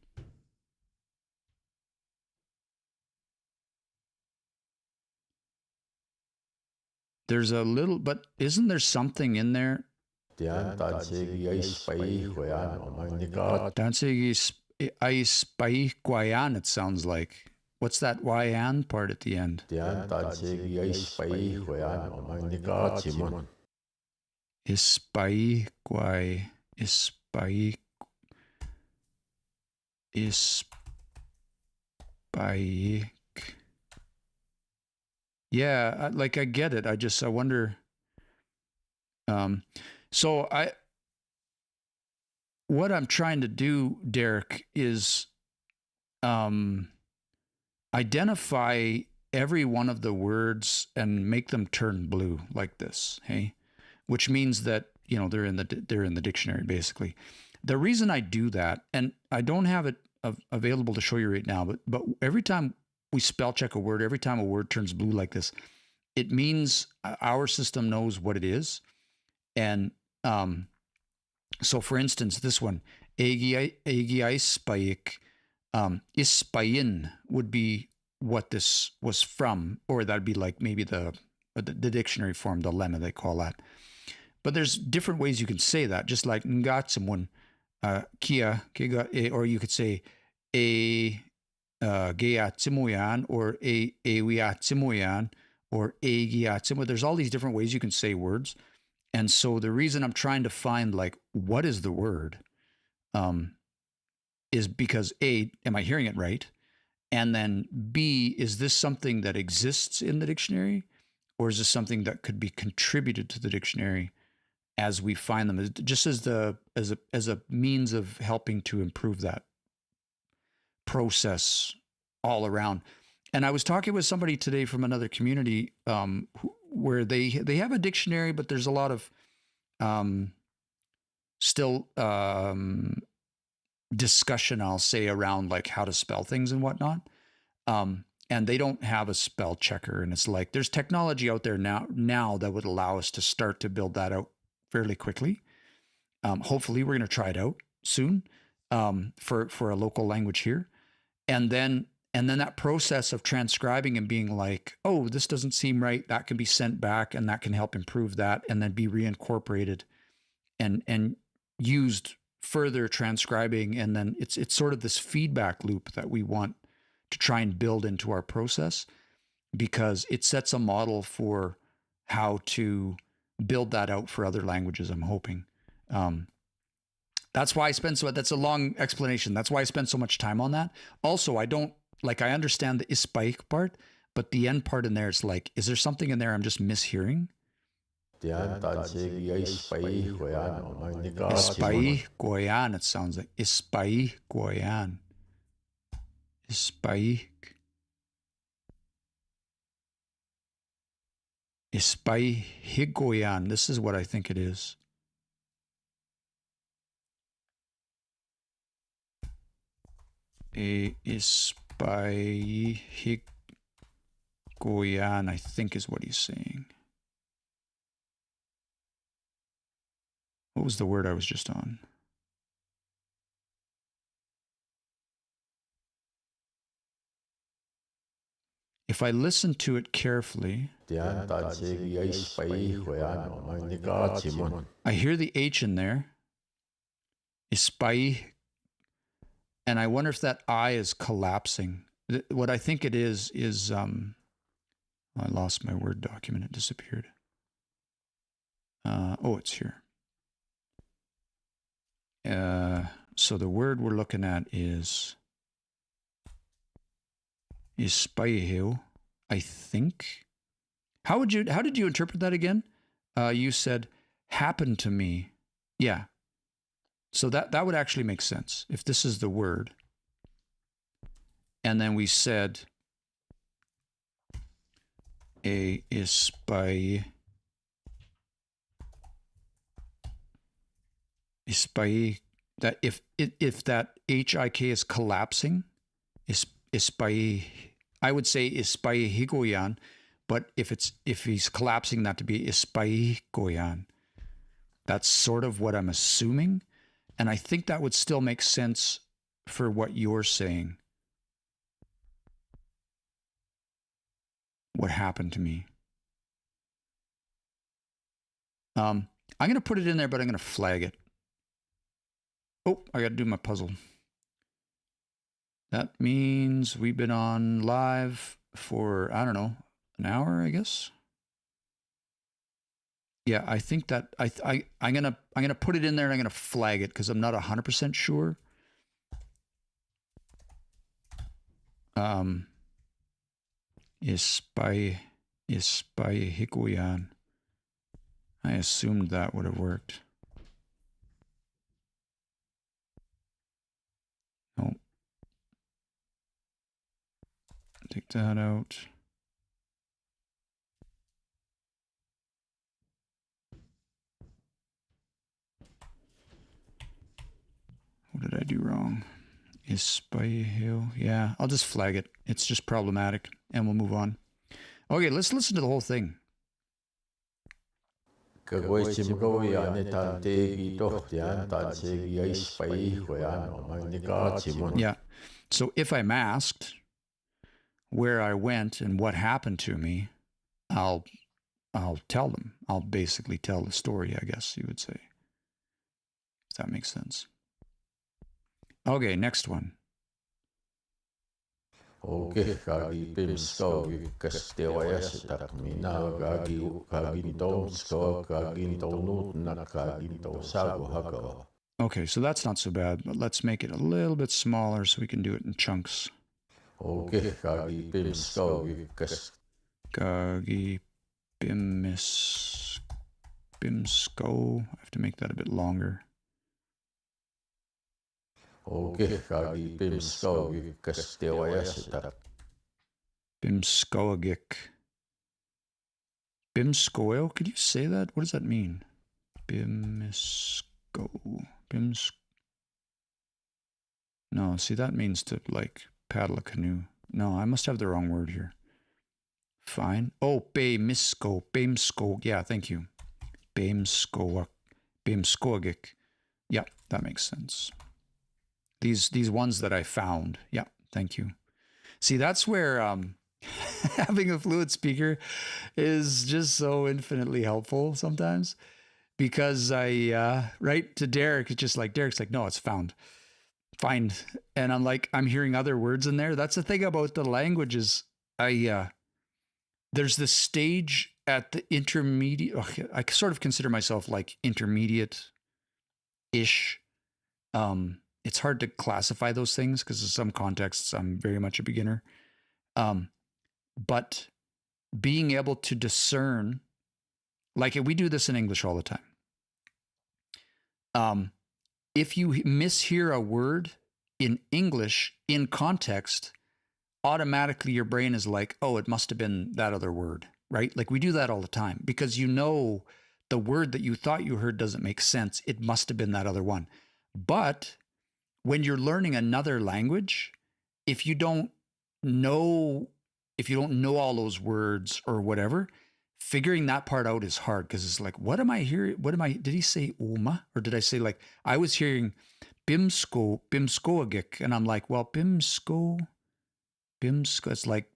There's a little, but isn't there something in there? I spy guayan, it sounds like. What's that guayan part at the end? Ispai guay. Ispai. Ispai. Yeah, like I get it. I wonder. So what I'm trying to do, Derek, is identify every one of the words and make them turn blue like this. Hey, which means that they're in the dictionary basically. The reason I do that, and I don't have it available to show you right now, but every time we spell check a word, every time a word turns blue like this, it means our system knows what it is. And so, for instance, this one, Agiaispaic, ispayin would be what this was from, or that'd be like maybe the dictionary form, the lemma they call that. But there's different ways you can say that, just like ngatsamun, kia, or you could say a geatsimuyan, or a wiatsimuyan, or a giatsimu. There's all these different ways you can say words. And so the reason I'm trying to find like what is the word is because A, am I hearing it right? And then B, is this something that exists in the dictionary, or is this something that could be contributed to the dictionary as we find them, just as a means of helping to improve that process all around. And I was talking with somebody today from another community where they have a dictionary, but there's a lot of still discussion, I'll say, around like how to spell things and whatnot. And they don't have a spell checker. And it's like there's technology out there now that would allow us to start to build that out fairly quickly. Hopefully, we're going to try it out soon for a local language here. And then that process of transcribing and being like, oh, this doesn't seem right, that can be sent back, and that can help improve that, and then be reincorporated and used further transcribing. And then it's sort of this feedback loop that we want to try and build into our process, because it sets a model for how to build that out for other languages, I'm hoping. That's why I spend that's a long explanation. That's why I spend so much time on that. Also, I understand the ispaik part, but the end part in there, it's like, is there something in there I'm just mishearing? Ispai Goyan, it sounds like. Ispai Goyan. Ispai Higoyan. This is what I think it is. Ispai Higoyan, I think is what he's saying. What was the word I was just on? If I listen to it carefully, I hear the H in there. Ispai. And I wonder if that I is collapsing. What I think it is I lost my Word document. It disappeared. Oh, it's here. So the word we're looking at is Ispaiheu, I think. How did you interpret that again? You said happened to me. Yeah. So that would actually make sense if this is the word. And then we said a ispai that if that HIK is collapsing, ispai, I would say ispai higoyan, but if he's collapsing that to be ispai goyan, that's sort of what I'm assuming. And I think that would still make sense for what you're saying. What happened to me? I'm going to put it in there, but I'm going to flag it. Oh, I got to do my puzzle. That means we've been on live for, I don't know, an hour, I guess. Yeah, I think that I'm gonna put it in there and I'm gonna flag it because I'm not 100% sure. Ispai Ispayahikuyan. I assumed that would have worked. Nope. Take that out. What did I do wrong? Ispayahill. Yeah, I'll just flag it. It's just problematic, and we'll move on. Okay, let's listen to the whole thing. Yeah. So if I'm asked where I went and what happened to me, I'll tell them. I'll basically tell the story, I guess you would say. If that makes sense. Okay, next one. Okay, kagi pimsko kastewayas tak mina kagi kagintong sko kagintong na kagintong sago hago. Okay, so that's not so bad, but let's make it a little bit smaller so we can do it in chunks. Okay, kagi pimsko Kagi bimsko. I have to make that a bit longer. Okay, kagi pimsko kastewayas tak. Bimskoagik. Bimskoil? Could you say that? What does that mean? No, see, that means to, like, paddle a canoe. No, I must have the wrong word here. Fine. Oh, Bimsko. Yeah, thank you. Bimskoagik. Yeah, that makes sense. These ones that I found. Yeah, thank you. See, that's where having a fluent speaker is just so infinitely helpful sometimes, because I write to Derek, it's just like, Derek's like, no, it's found. Find. And I'm like, I'm hearing other words in there. That's the thing about the languages. There's this stage at the intermediate. I sort of consider myself like intermediate-ish. It's hard to classify those things because in some contexts I'm very much a beginner. But being able to discern, like we do this in English all the time. If you mishear a word in English in context, automatically your brain is like, oh, it must have been that other word, right? Like we do that all the time because you know the word that you thought you heard doesn't make sense. It must have been that other one. But when you're learning another language, if you don't know all those words or whatever, figuring that part out is hard because it's like, what am I hearing? Did he say Uma? Or did I say, like, I was hearing Bimskoagik, and I'm like, well, Bimsko, it's like,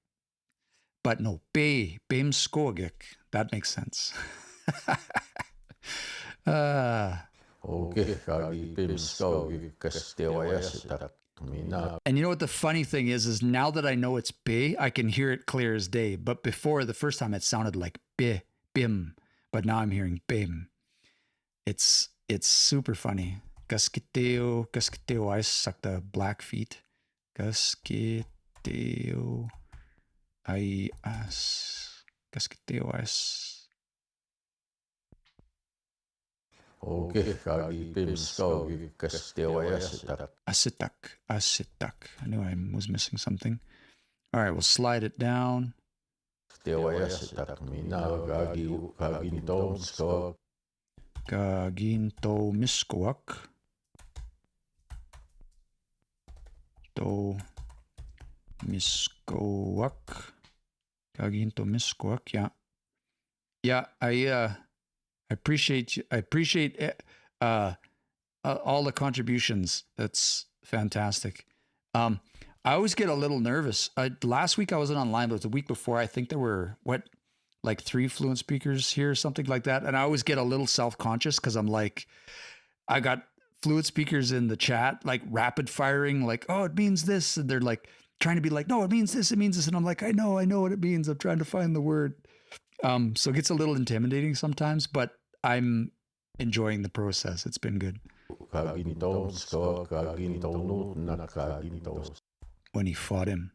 but no, Bimskoagik. That makes sense. Okay, and you know what the funny thing is now that I know it's be, I can hear it clear as day. But before, the first time, it sounded like bim, but now I'm hearing bim. It's super funny. Gaskiteo, I suck the black feet. Gaskiteo, Gaskiteo, Okay, Asitak. I knew I was missing something. All right, we'll slide it down. Gaginto miskoak. Gaginto miskoak. Yeah. Yeah, I appreciate all the contributions. That's fantastic. I always get a little nervous. Last week I wasn't online, but the week before, I think there were, like 3 fluent speakers here, something like that. And I always get a little self-conscious because I'm like, I got fluent speakers in the chat, like rapid firing, like, oh, it means this. And they're like trying to be like, no, it means this. And I'm like, I know what it means. I'm trying to find the word. So it gets a little intimidating sometimes, but I'm enjoying the process. It's been good. When he fought him.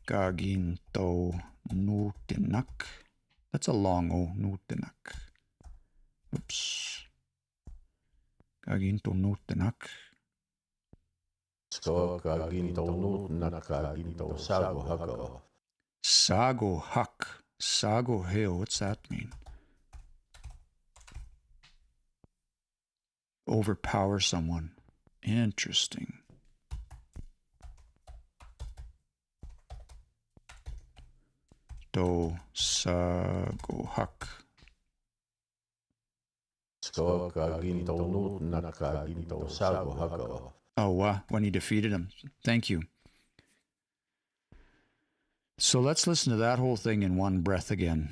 Gaginto Nutinak. That's a long O, Nutinak. Oops. Gaginto Nutinak. Sago Huck. Sago Hill. What's that mean? Overpower someone. Interesting. Do Sago Huck. Oh, when he defeated him. Thank you. So let's listen to that whole thing in one breath again.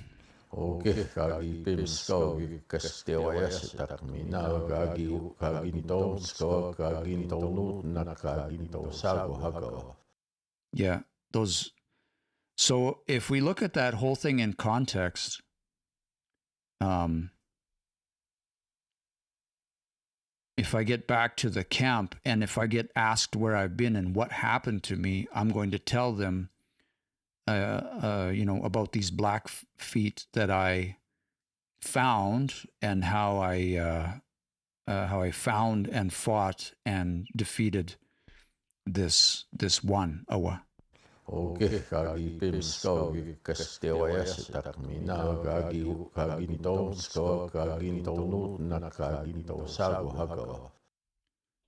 Yeah, those. So if we look at that whole thing in context, if I get back to the camp and if I get asked where I've been and what happened to me, I'm going to tell them, about these black feet that I found and how I found and fought and defeated this one Awa.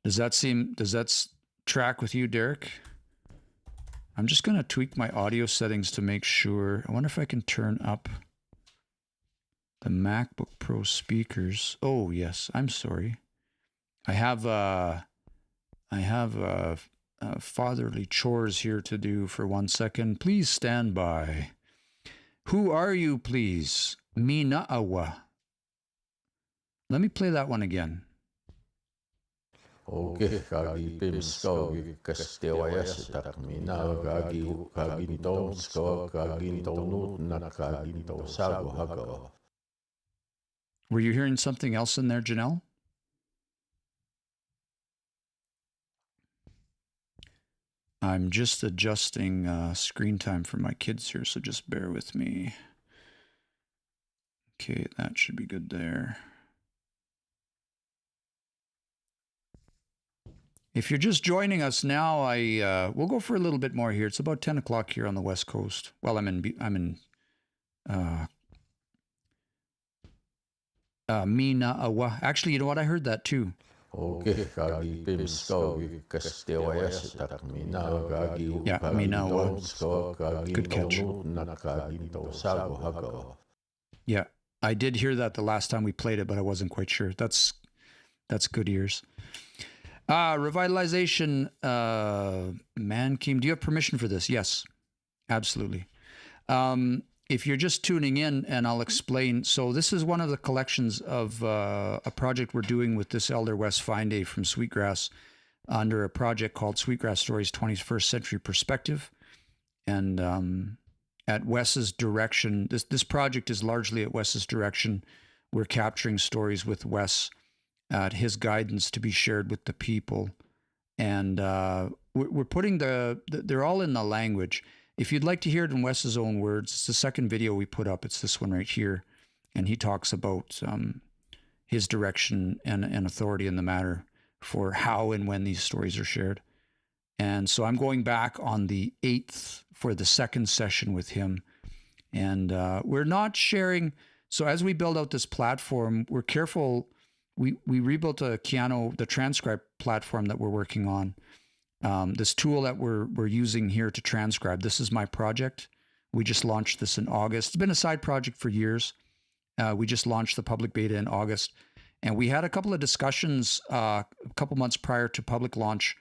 Does that track with you, Derek? I'm just going to tweak my audio settings to make sure. I wonder if I can turn up the MacBook Pro speakers. Oh, yes. I'm sorry. I have fatherly chores here to do for 1 second. Please stand by. Who are you, please? Mina'awa. Let me play that one again. Were you hearing something else in there, Janelle? I'm just adjusting screen time for my kids here, so just bear with me. Okay, that should be good there. If you're just joining us now, we'll go for a little bit more here. It's about 10 o'clock here on the West Coast. Well, I'm in Mina'awa. Actually, you know what? I heard that too. Yeah, Mina'awa. Good catch. Yeah, I did hear that the last time we played it, but I wasn't quite sure. That's good ears. Revitalization, Mankeem, do you have permission for this? Yes, absolutely. If you're just tuning in, and I'll explain. So this is one of the collections of a project we're doing with this Elder Wes Fine from Sweetgrass under a project called Sweetgrass Stories 21st Century Perspective. And at Wes's direction, this project is largely at Wes's direction. We're capturing stories with Wes at his guidance to be shared with the people. And we're putting they're all in the language. If you'd like to hear it in Wes's own words, it's the second video we put up. It's this one right here. And he talks about his direction and authority in the matter for how and when these stories are shared. And so I'm going back on the 8th for the second session with him. And we're not sharing. So as we build out this platform, we're careful. We rebuilt a Keanu, the transcribe platform that we're working on. This tool that we're using here to transcribe. This is my project. We just launched this in August. It's been a side project for years. We just launched the public beta in August. And we had a couple of discussions a couple months prior to public launch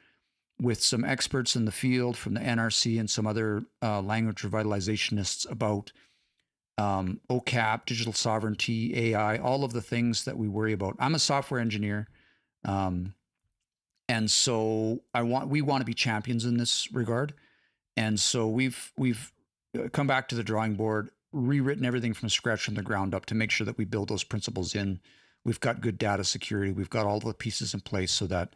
with some experts in the field from the NRC and some other language revitalizationists about OCAP, digital sovereignty, AI, all of the things that we worry about. I'm a software engineer. And so we want to be champions in this regard. And so we've come back to the drawing board, rewritten everything from scratch from the ground up to make sure that we build those principles in. We've got good data security. We've got all the pieces in place so that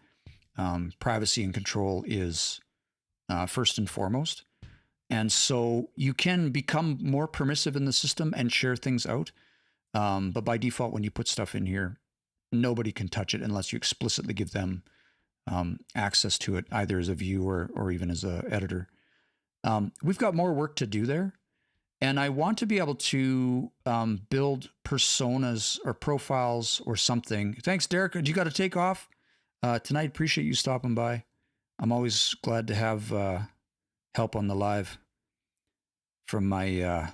privacy and control is first and foremost. And so you can become more permissive in the system and share things out. But by default, when you put stuff in here, nobody can touch it unless you explicitly give them access to it, either as a viewer or even as an editor. We've got more work to do there. And I want to be able to build personas or profiles or something. Thanks, Derek. You got to take off tonight. Appreciate you stopping by. I'm always glad to have help on the live from my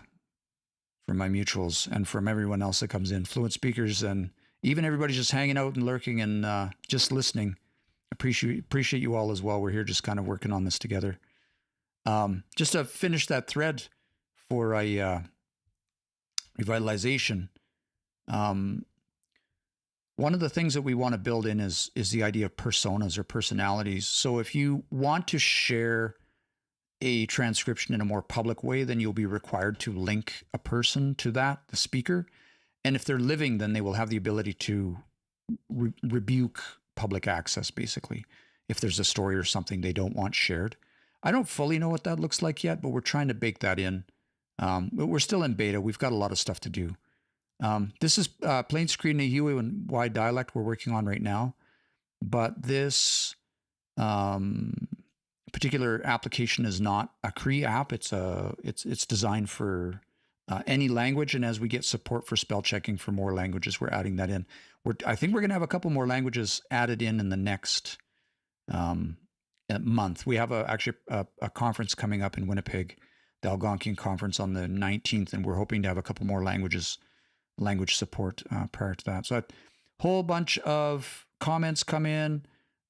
mutuals and from everyone else that comes in, fluent speakers, and even everybody just hanging out and lurking and just listening. Appreciate you all as well. We're here just kind of working on this together. Just to finish that thread for a revitalization, one of the things that we want to build in is the idea of personas or personalities. So if you want to share a transcription in a more public way, then you'll be required to link a person to that, the speaker. And if they're living, then they will have the ability to rebuke public access, basically, if there's a story or something they don't want shared. I don't fully know what that looks like yet, but we're trying to bake that in. But we're still in beta. We've got a lot of stuff to do. This is plain screen Nihiwe and wide dialect we're working on right now. But this particular application is not a Cree app. It's designed for any language. And as we get support for spell checking for more languages, we're adding that in. I think we're going to have a couple more languages added in the next month. We have actually a conference coming up in Winnipeg, the Algonquian conference on the 19th, and we're hoping to have a couple more language support prior to that. So a whole bunch of comments come in.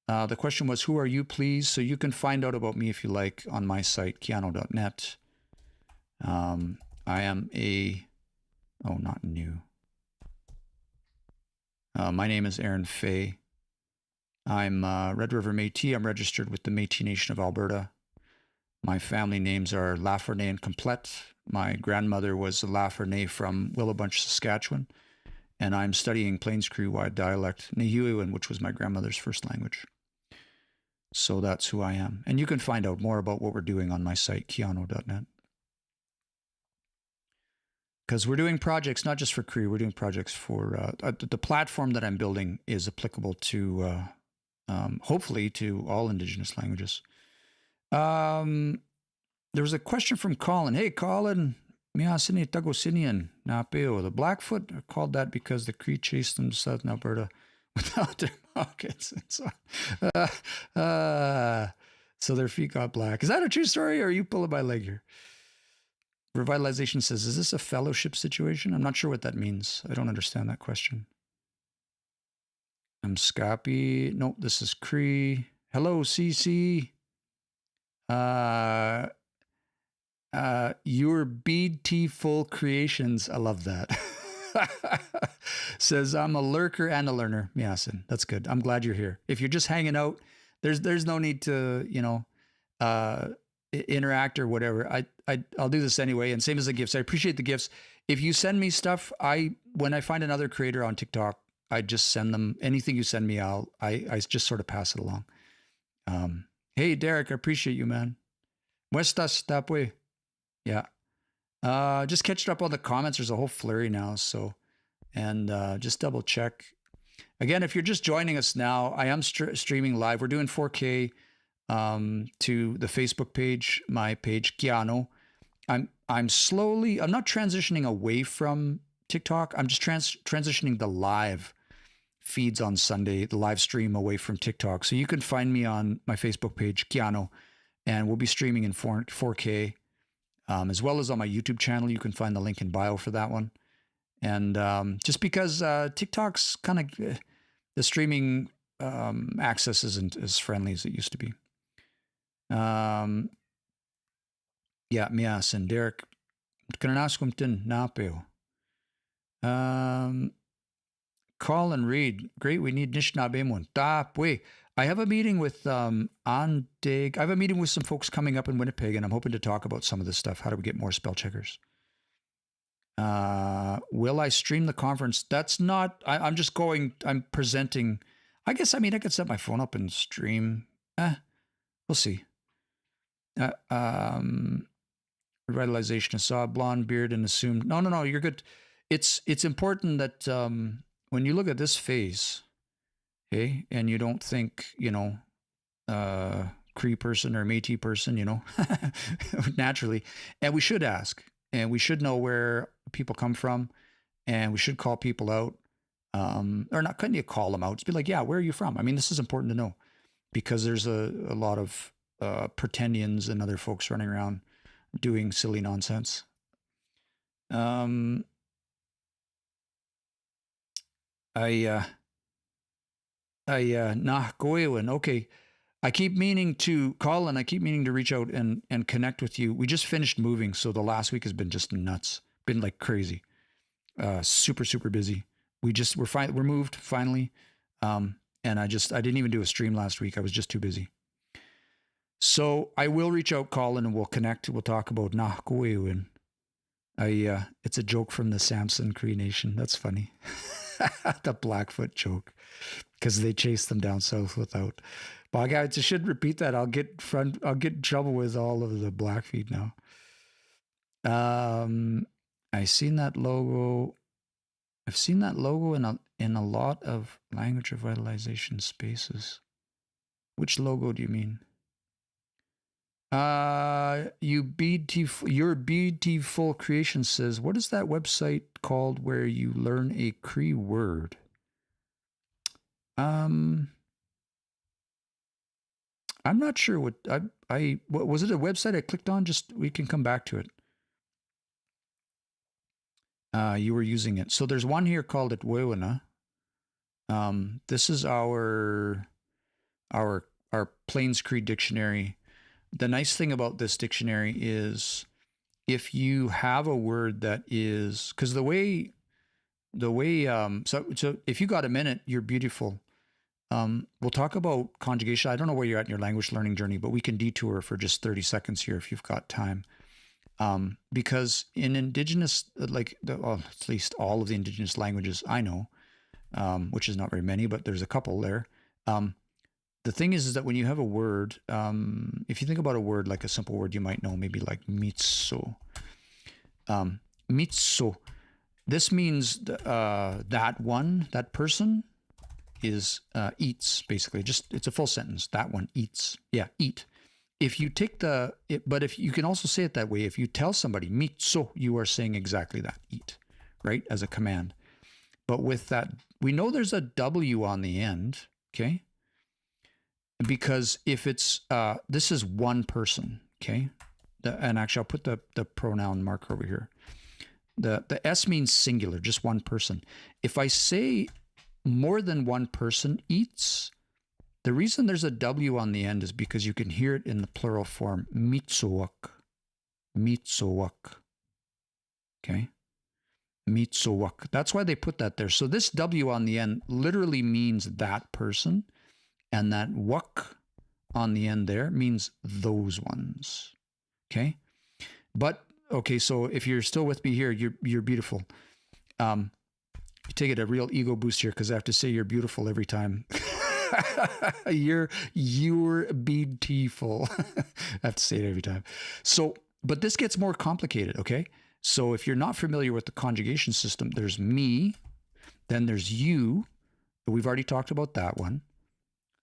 The question was, who are you, please? So you can find out about me if you like on my site, kiano.net. I am not new. My name is Aaron Fay. I'm Red River Métis. I'm registered with the Métis Nation of Alberta. My family names are Lafreniere and Complete. My grandmother was a Lafreniere from Willowbunch, Saskatchewan. And I'm studying Plains Cree Wide dialect, Nihiwe, which was my grandmother's first language. So that's who I am. And you can find out more about what we're doing on my site, kiano.net. Because we're doing projects, not just for Cree, we're doing projects for the platform that I'm building is applicable to, hopefully, to all Indigenous languages. There was a question from Colin. Hey, Colin, Miasini Tagosinian Napeo. The Blackfoot are called that because the Cree chased them to southern Alberta without their pockets. So their feet got black. Is that a true story, or are you pulling my leg here? Revitalization says, is this a fellowship situation? I'm not sure what that means. I don't understand that question. I'm Scapi. Nope, this is Cree. Hello, CC. Your beautiful creations. I love that. Says, I'm a lurker and a learner. Miasin. That's good. I'm glad you're here. If you're just hanging out, there's no need to, interact or whatever. I'll do this anyway. And same as the gifts. I appreciate the gifts. If you send me stuff, when I find another creator on TikTok, I just send them anything you send me. I just sort of pass it along. Hey, Derek, I appreciate you, man. Muestas tapwe. Yeah. Just catched up on the comments. There's a whole flurry now. So, and just double check. Again, if you're just joining us now, I am streaming live. We're doing 4K to the Facebook page, my page, Kiano. I'm not transitioning away from TikTok. I'm just transitioning the live feeds on Sunday, the live stream away from TikTok. So you can find me on my Facebook page, Kiano, and we'll be streaming in 4K, as well as on my YouTube channel. You can find the link in bio for that one. And just because TikTok's kind of, the streaming access isn't as friendly as it used to be. Yeah, Mias and Derek. Kananaskumtin Napeo. Colin Reed. Great, we need Nishnabemon. Tapwe. I have a meeting with Andeg. I have a meeting with some folks coming up in Winnipeg, and I'm hoping to talk about some of this stuff. How do we get more spell checkers? Will I stream the conference? That's not, I'm presenting. I guess, I could set my phone up and stream. We'll see. revitalization. I saw a blonde beard and assumed, no, you're good. It's important that when you look at this face, okay, and you don't think, Cree person or Métis person, naturally, and we should ask, and we should know where people come from, and we should call people out, or not, couldn't you call them out? Just be like, yeah, where are you from? I mean, this is important to know, because there's a lot of pretendians and other folks running around doing silly nonsense. Goewin. Okay. I keep meaning to call and I keep meaning to reach out and connect with you. We just finished moving, so the last week has been just nuts. Been like crazy. Super, super busy. We're moved finally. And I didn't even do a stream last week. I was just too busy. So I will reach out, Colin, and we'll connect. We'll talk about Goewin. It's a joke from the Samson Cree Nation. That's funny. The Blackfoot joke, because they chased them down south without. Well, I should repeat that. I'll get in trouble with all of the Blackfeet now. I've seen that logo in a lot of language revitalization spaces. Which logo do you mean? Your beautiful creation says, what is that website called where you learn a Cree word? I'm not sure what what was it, a website I clicked on? Just, we can come back to it. You were using it. So there's one here called Wewena. This is our Plains Cree dictionary. The nice thing about this dictionary is if you have a word that is, because the way so if you got a minute, you're beautiful. We'll talk about conjugation. I don't know where you're at in your language learning journey, but we can detour for just 30 seconds here if you've got time. Because in Indigenous, at least all of the Indigenous languages I know, which is not very many, but there's a couple there. The thing is that when you have a word, if you think about a word, like a simple word you might know, maybe like mitso. Mitso. This means that person is eats, basically. It's a full sentence. That one eats. Yeah, eat. If you take but if you can also say it that way, if you tell somebody mitso, you are saying exactly that, eat, right? As a command. But with that, we know there's a W on the end, okay? Because if it's, this is one person, okay? And actually, I'll put the pronoun marker over here. The S means singular, just one person. If I say more than one person eats, the reason there's a W on the end is because you can hear it in the plural form, mitsoak. Mitsoak. Okay? Mitsoak. That's why they put that there. So this W on the end literally means that person. And that wak on the end there means those ones. Okay? But, okay, so if you're still with me here, you're beautiful. You take it a real ego boost here because I have to say you're beautiful every time. You're beautiful. I have to say it every time. So, but this gets more complicated, okay? So if you're not familiar with the conjugation system, there's me, then there's you. We've already talked about that one.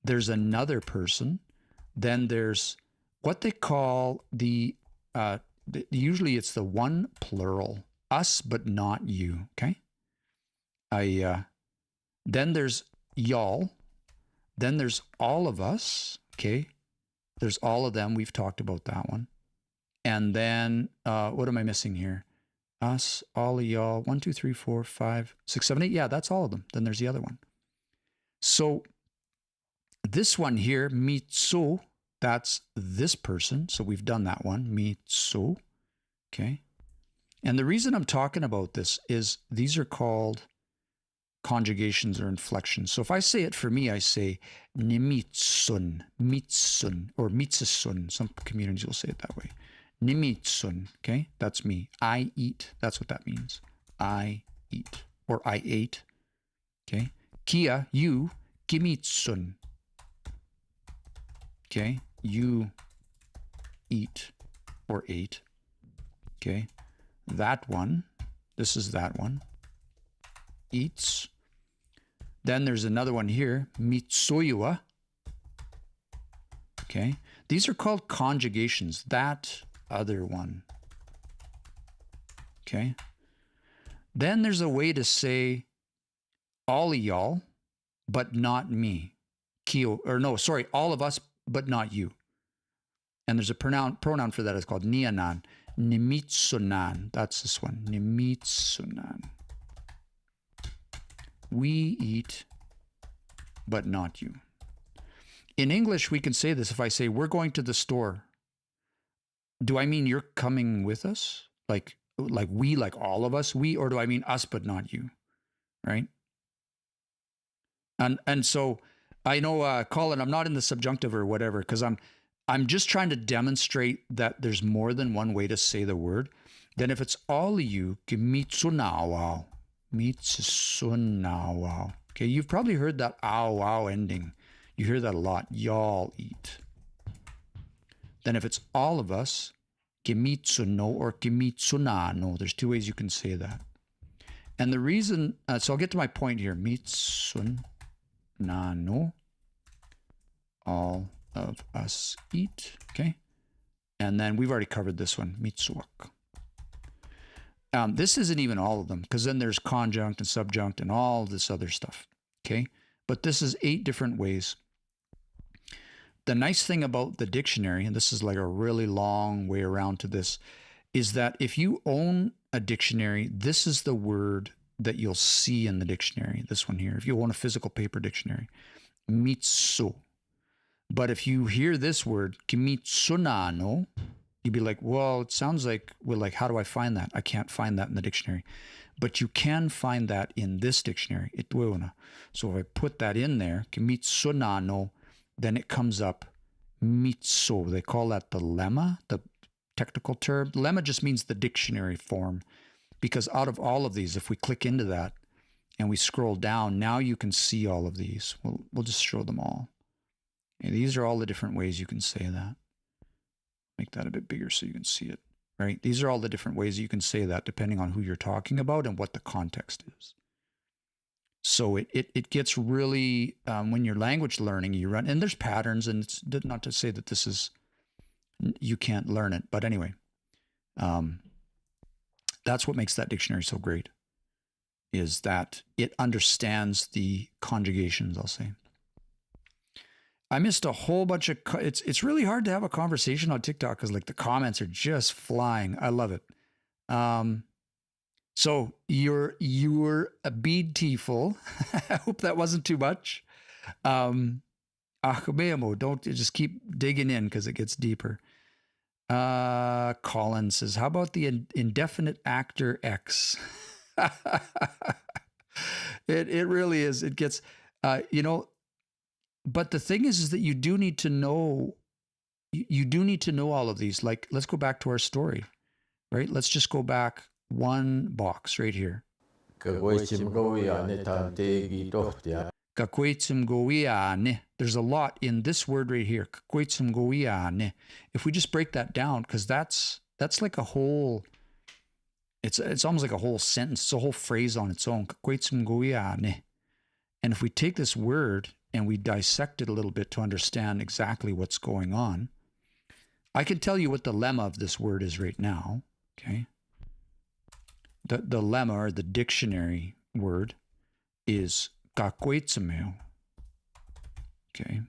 There's another person. Then there's what they call usually it's the one plural, us, but not you. Okay. Then there's y'all. Then there's all of us. Okay. There's all of them. We've talked about that one. And then, what am I missing here? Us, all of y'all, 1, 2, 3, 4, 5, 6, 7, 8. Yeah, that's all of them. Then there's the other one. So this one here, mitso, that's this person. So we've done that one, mitso. Okay. And the reason I'm talking about this is these are called conjugations or inflections. So if I say it for me, I say nimitsun, mitsun, or mitsasun. Some communities will say it that way. Nimitsun. Okay. That's me. I eat. That's what that means. I eat. Or I ate. Okay. Kia, you, gimitsun. Okay, you eat or ate. Okay, that one. This is that one. Eats. Then there's another one here. Mitsuyu wa. Okay, these are called conjugations. That other one. Okay. Then there's a way to say all of y'all, but not me. All of us, but not you. And there's a pronoun for that. It's called nianan. Nimitsunan. That's this one. Nimitsunan. We eat, but not you. In English, we can say this. If I say, we're going to the store, do I mean you're coming with us? Like we, like all of us, we, or do I mean us, but not you? Right? And so I know, Colin, I'm not in the subjunctive or whatever, because I'm just trying to demonstrate that there's more than one way to say the word. Then if it's all of you, mitsunawao. Mitsunawao. Okay, you've probably heard that ow ending. You hear that a lot. Y'all eat. Then if it's all of us, kimitsuno or kimitsunano. There's two ways you can say that. And the reason, so I'll get to my point here. Mitsunano. All of us eat. Okay. And then we've already covered this one. Mitsuwak. This isn't even all of them, because then there's conjunct and subjunct and all this other stuff. Okay. But this is 8 different ways. The nice thing about the dictionary, and this is like a really long way around to this, is that if you own a dictionary, this is the word that you'll see in the dictionary. This one here, if you own a physical paper dictionary, mitsu. But if you hear this word, kimitsunano, you'd be like, well, it sounds like, how do I find that? I can't find that in the dictionary. But you can find that in this dictionary, itueuna. So if I put that in there, kimitsunano, then it comes up mitsu. They call that the lemma, the technical term. Lemma just means the dictionary form, because out of all of these, if we click into that and we scroll down, now you can see all of these. We'll just show them all. And these are all the different ways you can say that. Make that a bit bigger so you can see it, right? These are all the different ways you can say that depending on who you're talking about and what the context is. So it gets really, when you're language learning, you run, and there's patterns, and it's not to say that this is, you can't learn it. But anyway, that's what makes that dictionary so great, is that it understands the conjugations, I'll say. I missed a whole bunch of, it's really hard to have a conversation on TikTok because like the comments are just flying. I love it. So you're a bead teaful. I hope that wasn't too much. Don't just keep digging in because it gets deeper. Colin says, how about the indefinite actor X? It really is. It gets, but the thing is that you do need to know all of these. Like, let's go back to our story, right? Let's just go back one box right here. There's a lot in this word right here. If we just break that down, because that's like a whole, it's almost like a whole sentence. It's a whole phrase on its own. And if we take this word and we dissect it a little bit to understand exactly what's going on, I can tell you what the lemma of this word is right now, okay? The lemma, or the dictionary word, is kakwetsameo, okay?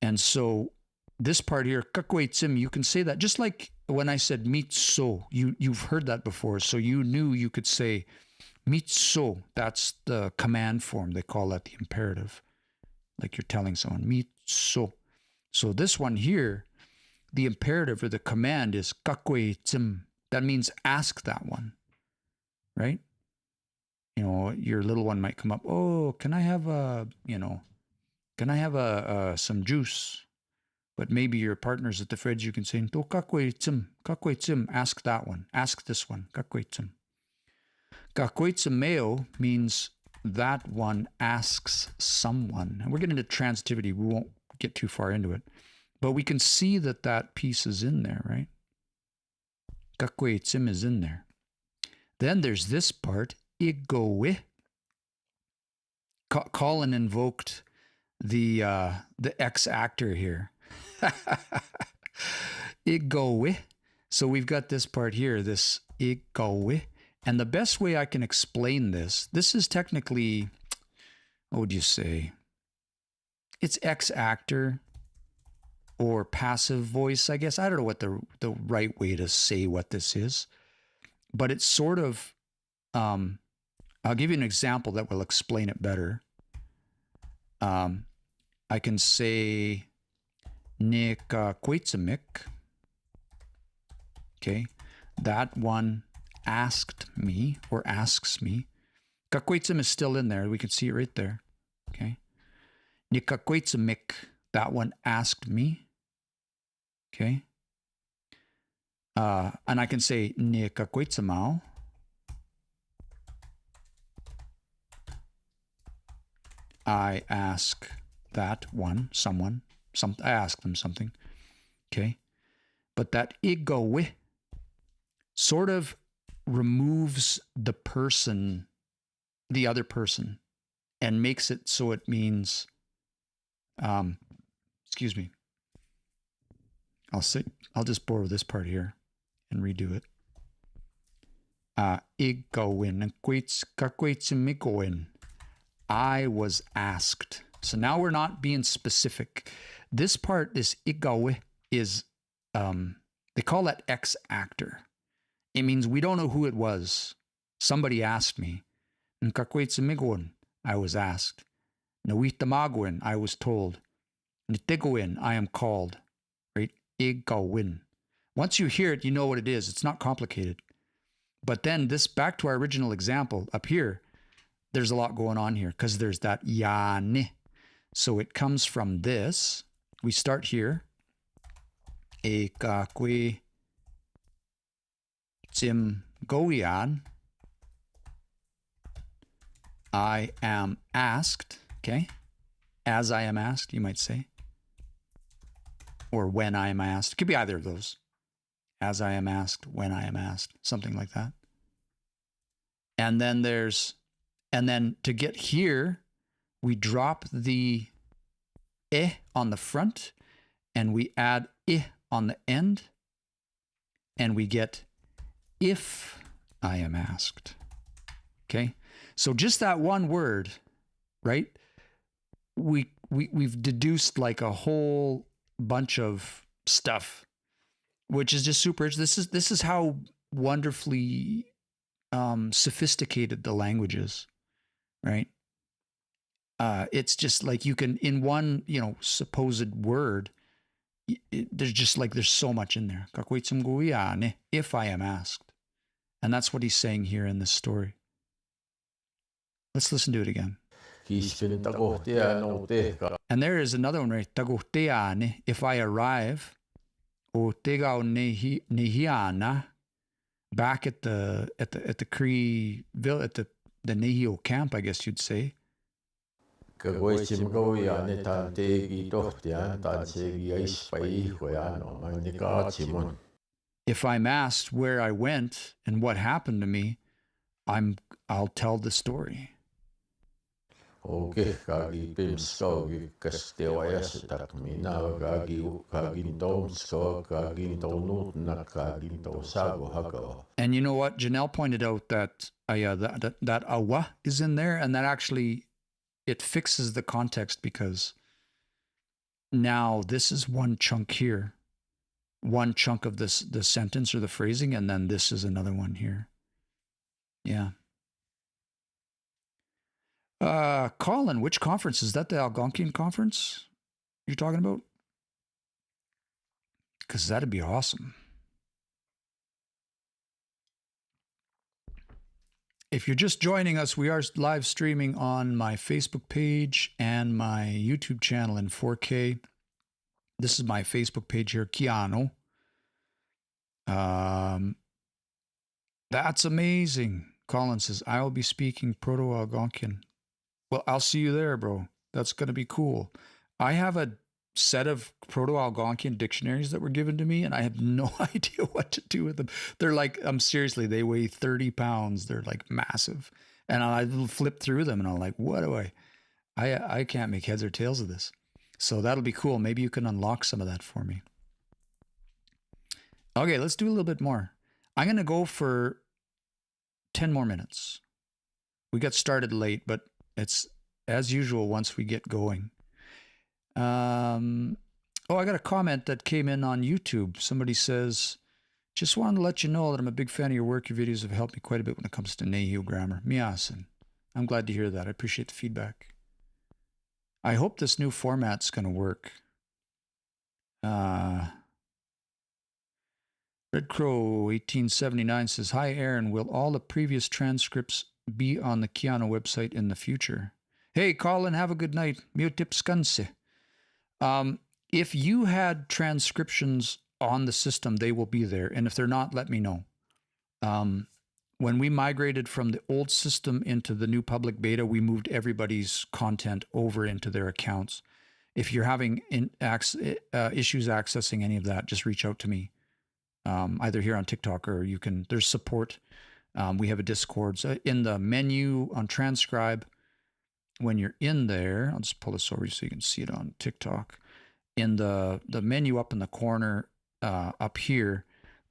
And so this part here, kakwetsim, you can say that just like when I said mitso, you've heard that before, so you knew you could say mitso. That's the command form. They call that the imperative, like you're telling someone, mitso. So this one here, the imperative or the command is kakwetsim. That means ask that one, right? Your little one might come up, oh, can I have some juice? But maybe your partner's at the fridge, you can say, to kakwetsim, ask that one, ask this one, kakwetsim. Kakwetsameo means that one asks someone. And we're getting into transitivity. We won't get too far into it. But we can see that piece is in there, right? Kakwaitim is in there. Then there's this part, igowe. Colin invoked the ex-actor here. Igowe. So we've got this part here, this igowe. And the best way I can explain this is technically, what would you say? It's ex-actor or passive voice, I guess. I don't know what the right way to say what this is. But it's sort of, I'll give you an example that will explain it better. I can say, Nika Kwaitzamik. Okay, that one asked me or asks me. Kakwaitzam is still in there. We can see it right there. Okay. Nika Kwaitzamik, that one asked me. Okay. And I can say Nika Kwaitzamao. I ask that one, someone, I ask them something. Okay. But that igowe sort of removes the person, the other person, and makes it so it means, excuse me. I'll just borrow this part here and redo it. Igowin, kakwaitsimikoin. I was asked. So now we're not being specific. This part, this igawe, is, they call that ex-actor. It means we don't know who it was. Somebody asked me. Nkakwaitsimikoin, I was asked. Nawitamagoin, I was told. Nitigoin, I am called. Right? Igawin. Once you hear it, you know what it is. It's not complicated. But then this, back to our original example up here, there's a lot going on here because there's that yane. So it comes from this. We start here. Ekakwe Sim Goyan. I am asked. Okay. As I am asked, you might say. Or when I am asked. It could be either of those. As I am asked, when I am asked. Something like that. And then to get here, we drop the on the front and we add on the end and we get if I am asked. Okay. So just that one word, right? We've deduced like a whole bunch of stuff, which is just super. This is how wonderfully sophisticated the language is, right? It's just like you can, in one, supposed word, there's so much in there. If I am asked. And that's what he's saying here in this story. Let's listen to it again. And there is another one, right? If I arrive, back at the Cree village, at the Nehio camp, I guess you'd say. If I'm asked where I went and what happened to me, I'll tell the story. And you know what? Janelle pointed out that that awa is in there, and that actually it fixes the context because now this is one chunk here, one chunk of the sentence or the phrasing, and then this is another one here. Yeah. Colin, which conference? Is that the Algonquian conference you're talking about? Because that'd be awesome. If you're just joining us, we are live streaming on my Facebook page and my YouTube channel in 4K. This is my Facebook page here, Keanu. That's amazing. Colin says, I will be speaking Proto-Algonquian. Well, I'll see you there, bro. That's going to be cool. I have a set of Proto-Algonquian dictionaries that were given to me, and I have no idea what to do with them. They're like, seriously, they weigh 30 pounds. They're like massive. And I flip through them and I'm like, what do I can't make heads or tails of this. So that'll be cool. Maybe you can unlock some of that for me. Okay, let's do a little bit more. I'm going to go for 10 more minutes. We got started late, but it's as usual once we get going. I got a comment that came in on YouTube. Somebody says, just wanted to let you know that I'm a big fan of your work. Your videos have helped me quite a bit when it comes to Nehiyou grammar. Miyasan. I'm glad to hear that. I appreciate the feedback. I hope this new format's going to work. Red Crow 1879 says, hi, Aaron. Will all the previous transcripts be on the Kiana website in the future? Hey, Colin, have a good night. Miutipskanse. If you had transcriptions on the system, they will be there. And if they're not, let me know. When we migrated from the old system into the new public beta, we moved everybody's content over into their accounts. If you're having issues accessing any of that, just reach out to me, either here on TikTok or you can, there's support. We have a Discord. So in the menu on transcribe, when you're in there, I'll just pull this over so you can see it on TikTok. In the menu up in the corner up here,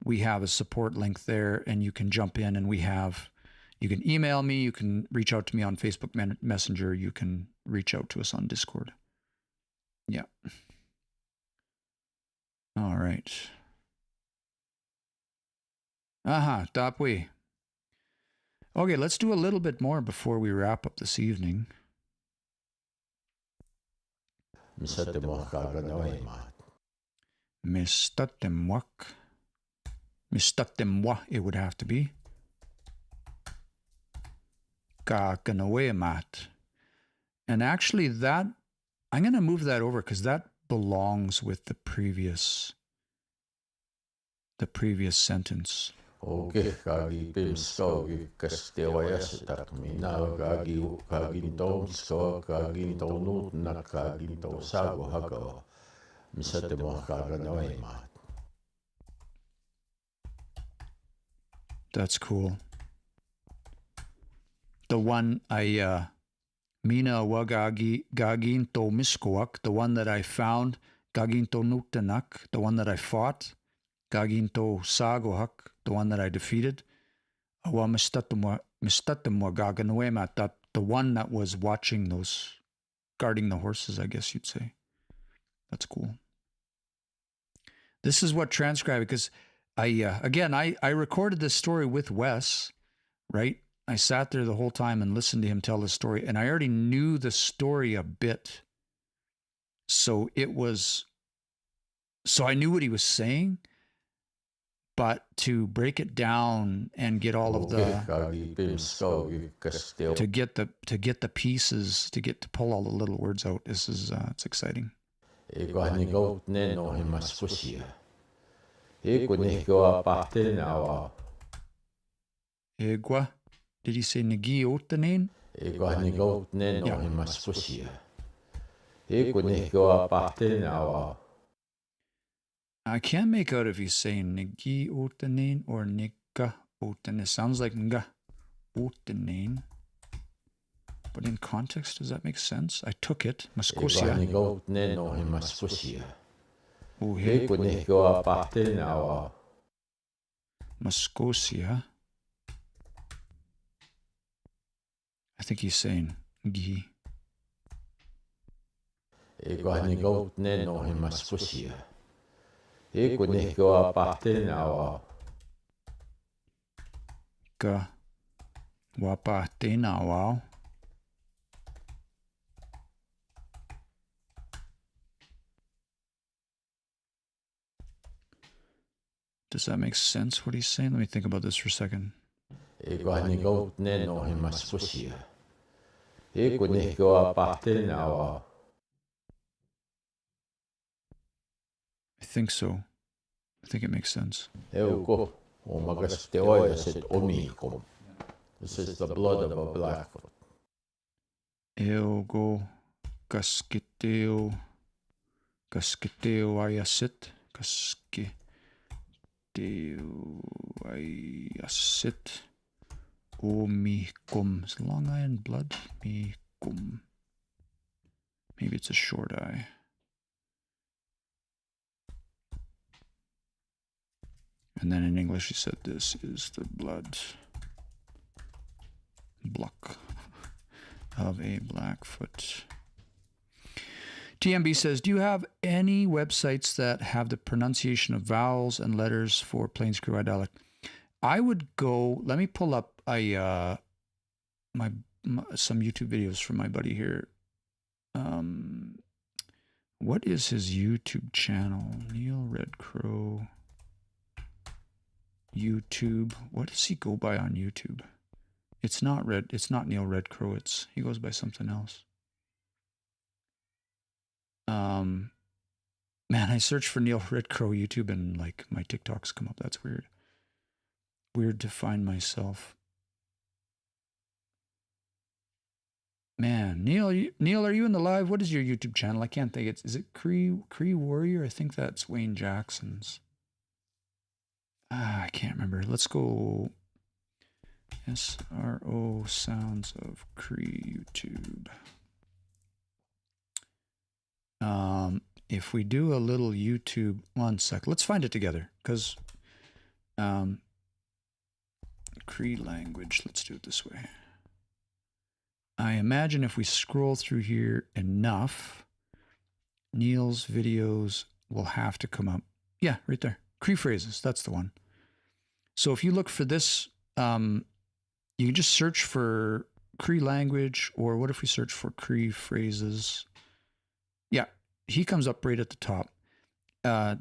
we have a support link there, and you can jump in, and you can email me, you can reach out to me on Facebook Messenger, you can reach out to us on Discord. Yeah. All right. Tapwe. Okay, let's do a little bit more before we wrap up this evening. Mistatemwa, it would have to be. Kakanawemat. And actually that, I'm going to move that over because that belongs with the previous sentence. Okay, kagi pimskogi kastewayasitak minaw kagintong so kagintong nut na kagintong sago hagaw misate mo kaganaway mat. That's cool. The one mina wagagi gaginto miskoak, the one that I found, gaginto nuktanak, the one that I fought, gaginto sagohak, the one that I defeated, the one that was watching those, guarding the horses, I guess you'd say. That's cool. This is what transcribing, because I recorded this story with Wes, right? I sat there the whole time and listened to him tell the story, and I already knew the story a bit. So I knew what he was saying, but to break it down and get all of to get the pieces, to pull all the little words out, it's exciting. Egwa? Did he say Nagi Otanin? I can't make out if he's saying Nagi Otanin or Nika Otanin. It sounds like Nga Otanin. But in context, does that make sense? I took it. Mascosia. Mascosia. I think he's saying Gi. Ka wapate na wow. Does that make sense, what he's saying? Let me think about this for a second. I think so. I think it makes sense. This is the blood of a Blackfoot. Eogo Gaskiteo Kasketeuayasit. Kasketeuayasit. Omikum. Is long I in blood? Mikum. Maybe it's a short I. And then in English he said this is the blood block of a Blackfoot. TMB says, do you have any websites that have the pronunciation of vowels and letters for Plains Kruai dialect? I would go, let me pull up some YouTube videos from my buddy here. What is his YouTube channel? Neil Red Crow. YouTube. What does he go by on YouTube? It's not Neil Red Crow. He goes by something else. Man, I search for Neil Red Crow YouTube and like my TikToks come up. That's weird. Weird to find myself. Man, Neil, are you in the live? What is your YouTube channel? I can't think. Is it Cree Warrior? I think that's Wayne Jackson's. I can't remember. Let's go SRO Sounds of Cree YouTube. If we do a little YouTube, one sec. Let's find it together because Cree language. Let's do it this way. I imagine if we scroll through here enough, Neil's videos will have to come up. Yeah, right there. Cree phrases. That's the one. So if you look for this, you can just search for Cree language, or what if we search for Cree phrases? Yeah, he comes up right at the top.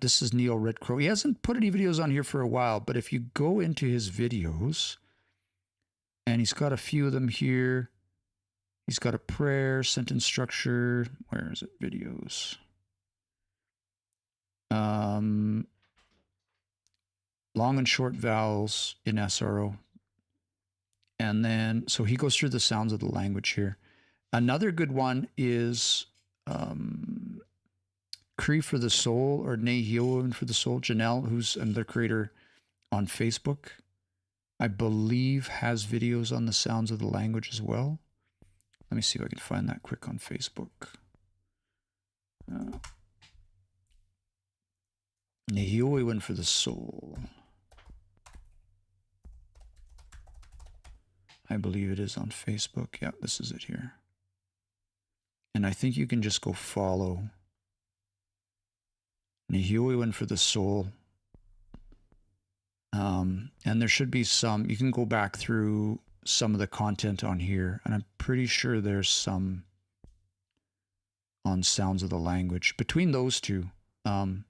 This is Neil Red Crow. He hasn't put any videos on here for a while, but if you go into his videos, and he's got a few of them here. He's got a prayer, sentence structure. Where is it? Videos. Long and short vowels in SRO. And then, so he goes through the sounds of the language here. Another good one is Cree for the Soul, or Nehioan for the Soul. Janelle, who's another creator on Facebook, I believe has videos on the sounds of the language as well. Let me see if I can find that quick on Facebook. Nehioan for the Soul. I believe it is on Facebook. Yeah, this is it here. And I think you can just go follow Nehioan for the Soul. And there should be some, you can go back through some of the content on here, and I'm pretty sure there's some on sounds of the language. Between those two, I've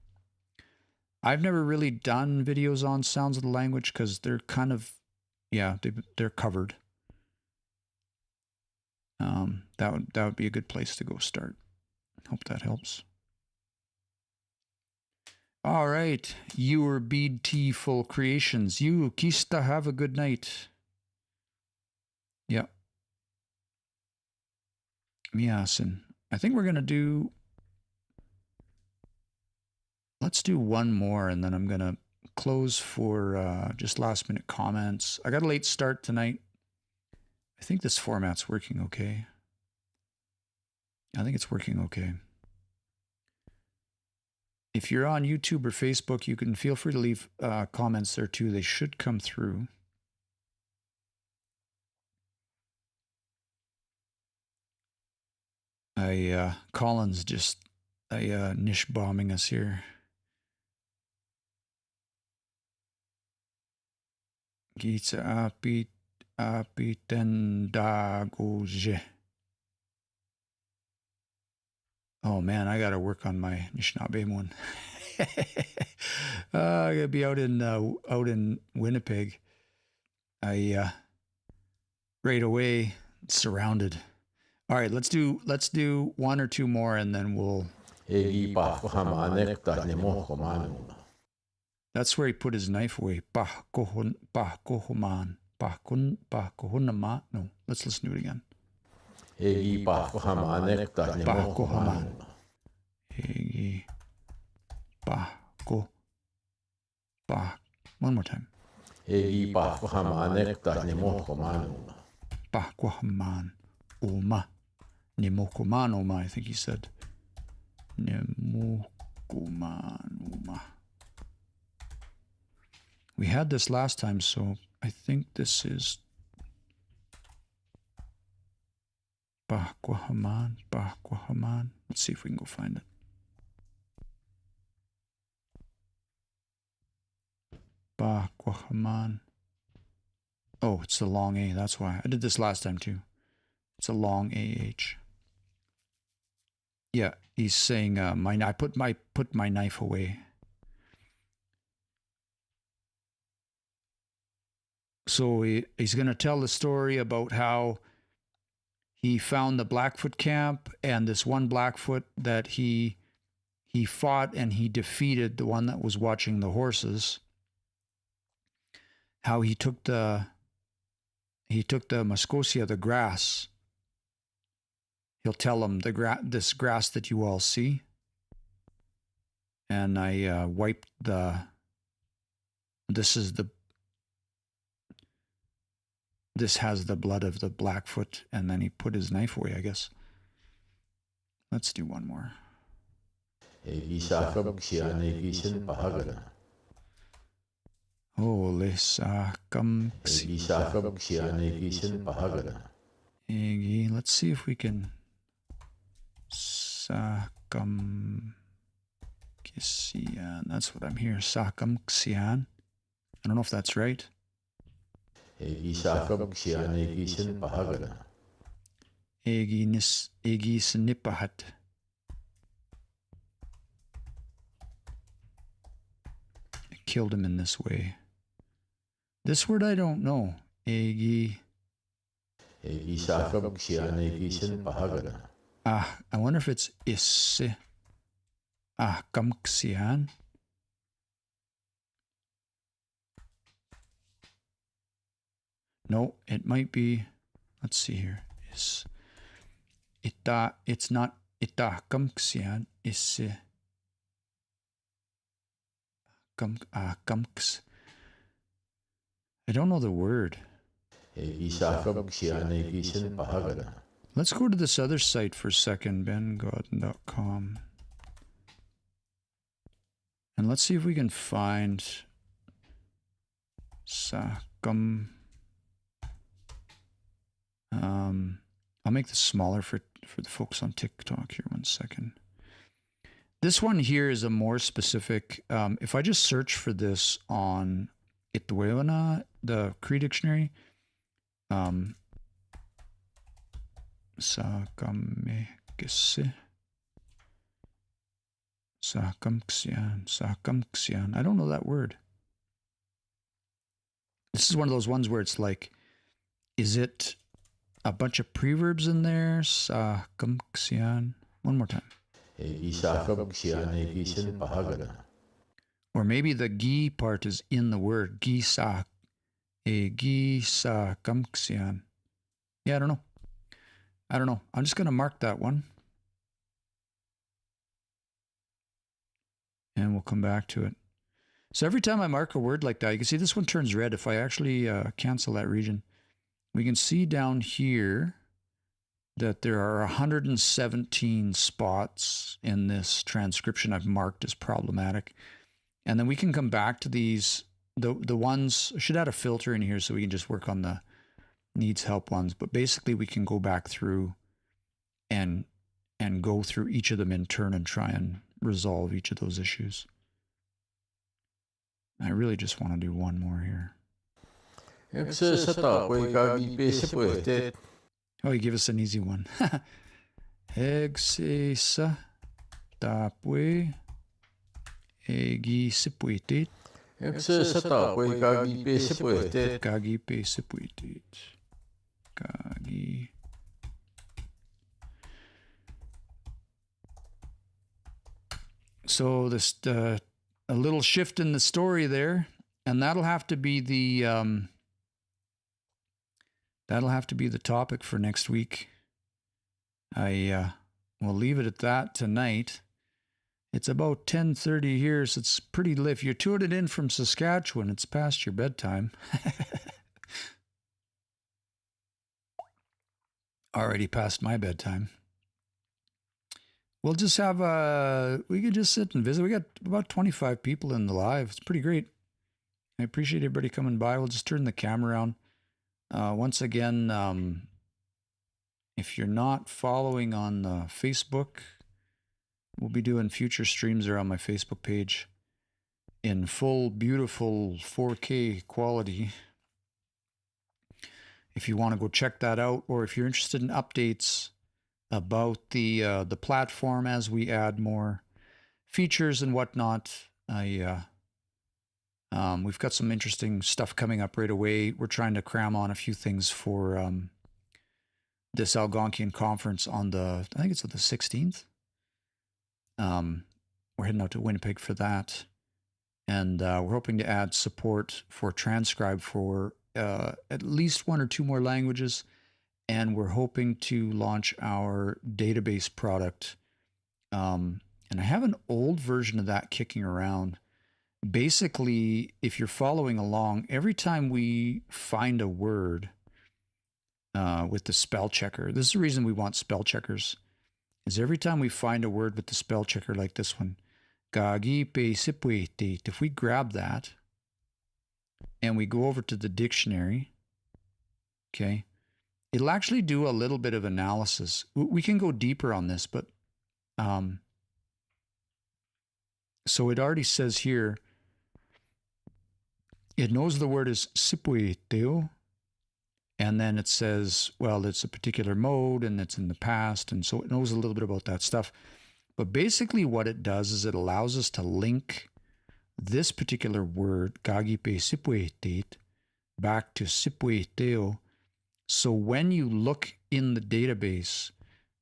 never really done videos on sounds of the language because they're kind of, yeah, they're covered. That would be a good place to go start. Hope that helps. All right, your Beadful Creations. You, Kista, have a good night. Yep. Miasin. I think we're going to do... Let's do one more, and then I'm going to close for just last-minute comments. I got a late start tonight. I think this format's working okay. I think it's working okay. If you're on YouTube or Facebook, you can feel free to leave comments there too. They should come through. Colin's just niche bombing us here. Gitsa apitendagoje. Oh man, I gotta work on my Anishinaabe one. I gotta be out in Winnipeg. Right away, surrounded. All right, let's do one or two more, and then we'll. That's where he put his knife away. No, let's listen to it again. Hegi Pahko. One more time. Egi pahkohamanek tahnemohkomanuma. Pahkohaman oma. Nimokoman oma, I think he said. Nimokoman oma. We had this last time, so I think this is Pahkohaman. Let's see if we can go find it. Pahkohaman. Oh, it's the long A, that's why. I did this last time too. It's a long AH. Yeah, he's saying I put my knife away. So he's going to tell the story about how he found the Blackfoot camp and this one Blackfoot that he fought and he defeated, the one that was watching the horses. How he took the Muskosia, the grass. He'll tell him this grass that you all see. And I wiped this has the blood of the Blackfoot, and then he put his knife away, I guess. Let's do one more. Ole sakam. Let's see if we can sakam kisian. That's what I'm hearing. Sakam ksian. I don't know if that's right. Egi snipahat. I killed him in this way. This word I don't know. I wonder if it's isse. Kamksian. No, it might be. Let's see here. It's not ita kamksian. Isse. Kamks. I don't know the word. Let's go to this other site for a second, bengodden.com. And let's see if we can find Sakam. I'll make this smaller for the folks on TikTok here. 1 second. This one here is a more specific. If I just search for this on Ituewana, the Cree dictionary, Sakamekese. Sakamksian. I don't know that word. This is one of those ones where it's like, is it a bunch of preverbs in there? Sakamksian. One more time. Or maybe the gi part is in the word. Gi-sa. Gi-sa-kamksian. Yeah, I don't know. I'm just going to mark that one. And we'll come back to it. So every time I mark a word like that, you can see this one turns red. If I actually cancel that region, we can see down here that there are 117 spots in this transcription I've marked as problematic. And then we can come back to these, the ones, I should add a filter in here so we can just work on the needs help ones. But basically we can go back through and go through each of them in turn and try and resolve each of those issues. I really just want to do one more here. Oh, you give us an easy one. Egsesa tapwe egi sipuitit. Kagi pe sipuitit. Kagi. So this a little shift in the story there, and that'll have to be the topic for next week. I will leave it at that tonight, It's about 10:30 here, so it's pretty late. If you're tuning in from Saskatchewan, it's past your bedtime. Already past my bedtime. We'll just have we could just sit and visit. We got about 25 people in the live. It's pretty great. I appreciate everybody coming by. We'll just turn the camera around. Once again, if you're not following on Facebook, we'll be doing future streams there on my Facebook page in full, beautiful 4K quality. If you want to go check that out, or if you're interested in updates about the platform as we add more features and whatnot, we've got some interesting stuff coming up right away. We're trying to cram on a few things for this Algonquian conference on I think it's on the 16th. We're heading out to Winnipeg for that. And we're hoping to add support for transcribe for at least one or two more languages. And we're hoping to launch our database product. And I have an old version of that kicking around. Basically, if you're following along, every time we find a word with the spell checker, this is the reason we want spell checkers, is every time we find a word with the spell checker like this one, if we grab that and we go over to the dictionary, okay, it'll actually do a little bit of analysis. We can go deeper on this, but so it already says here, it knows the word is sipueteo, and then it says, well, it's a particular mode and it's in the past, and so it knows a little bit about that stuff. But basically what it does is it allows us to link this particular word, gagipe sipuetet, back to sipueteo. So when you look in the database,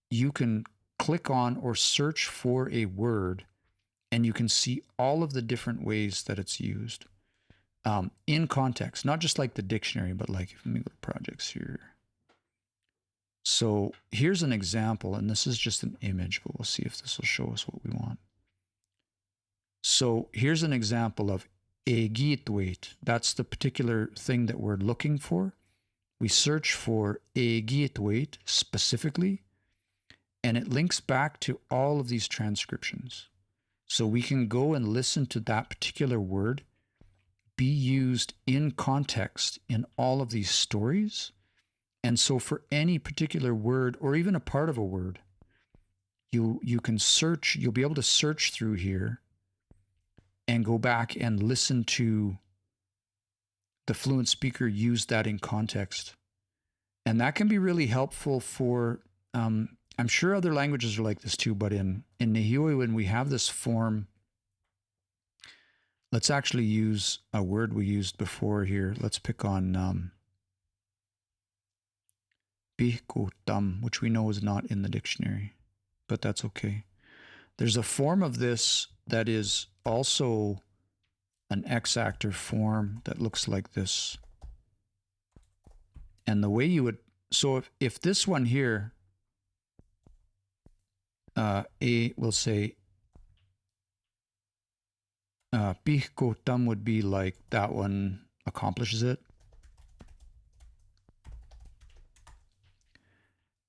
you can click on or search for a word, and you can see all of the different ways that it's used in context, not just like the dictionary, but like, let me go to projects here. So here's an example, and this is just an image, but we'll see if this will show us what we want. So here's an example of egitweit. That's the particular thing that we're looking for. We search for egitweit specifically, and it links back to all of these transcriptions. So we can go and listen to that particular word be used in context in all of these stories. And so for any particular word, or even a part of a word, you can search, you'll be able to search through here and go back and listen to the fluent speaker use that in context. And that can be really helpful for, I'm sure other languages are like this too, but in Nihioi, when we have this form, let's actually use a word we used before here. Let's pick on pê-kiyokê, which we know is not in the dictionary, but that's okay. There's a form of this that is also an X-actor form that looks like this. And the way you would, so if this one here, we'll say, pê-kiyokê would be like that one accomplishes it.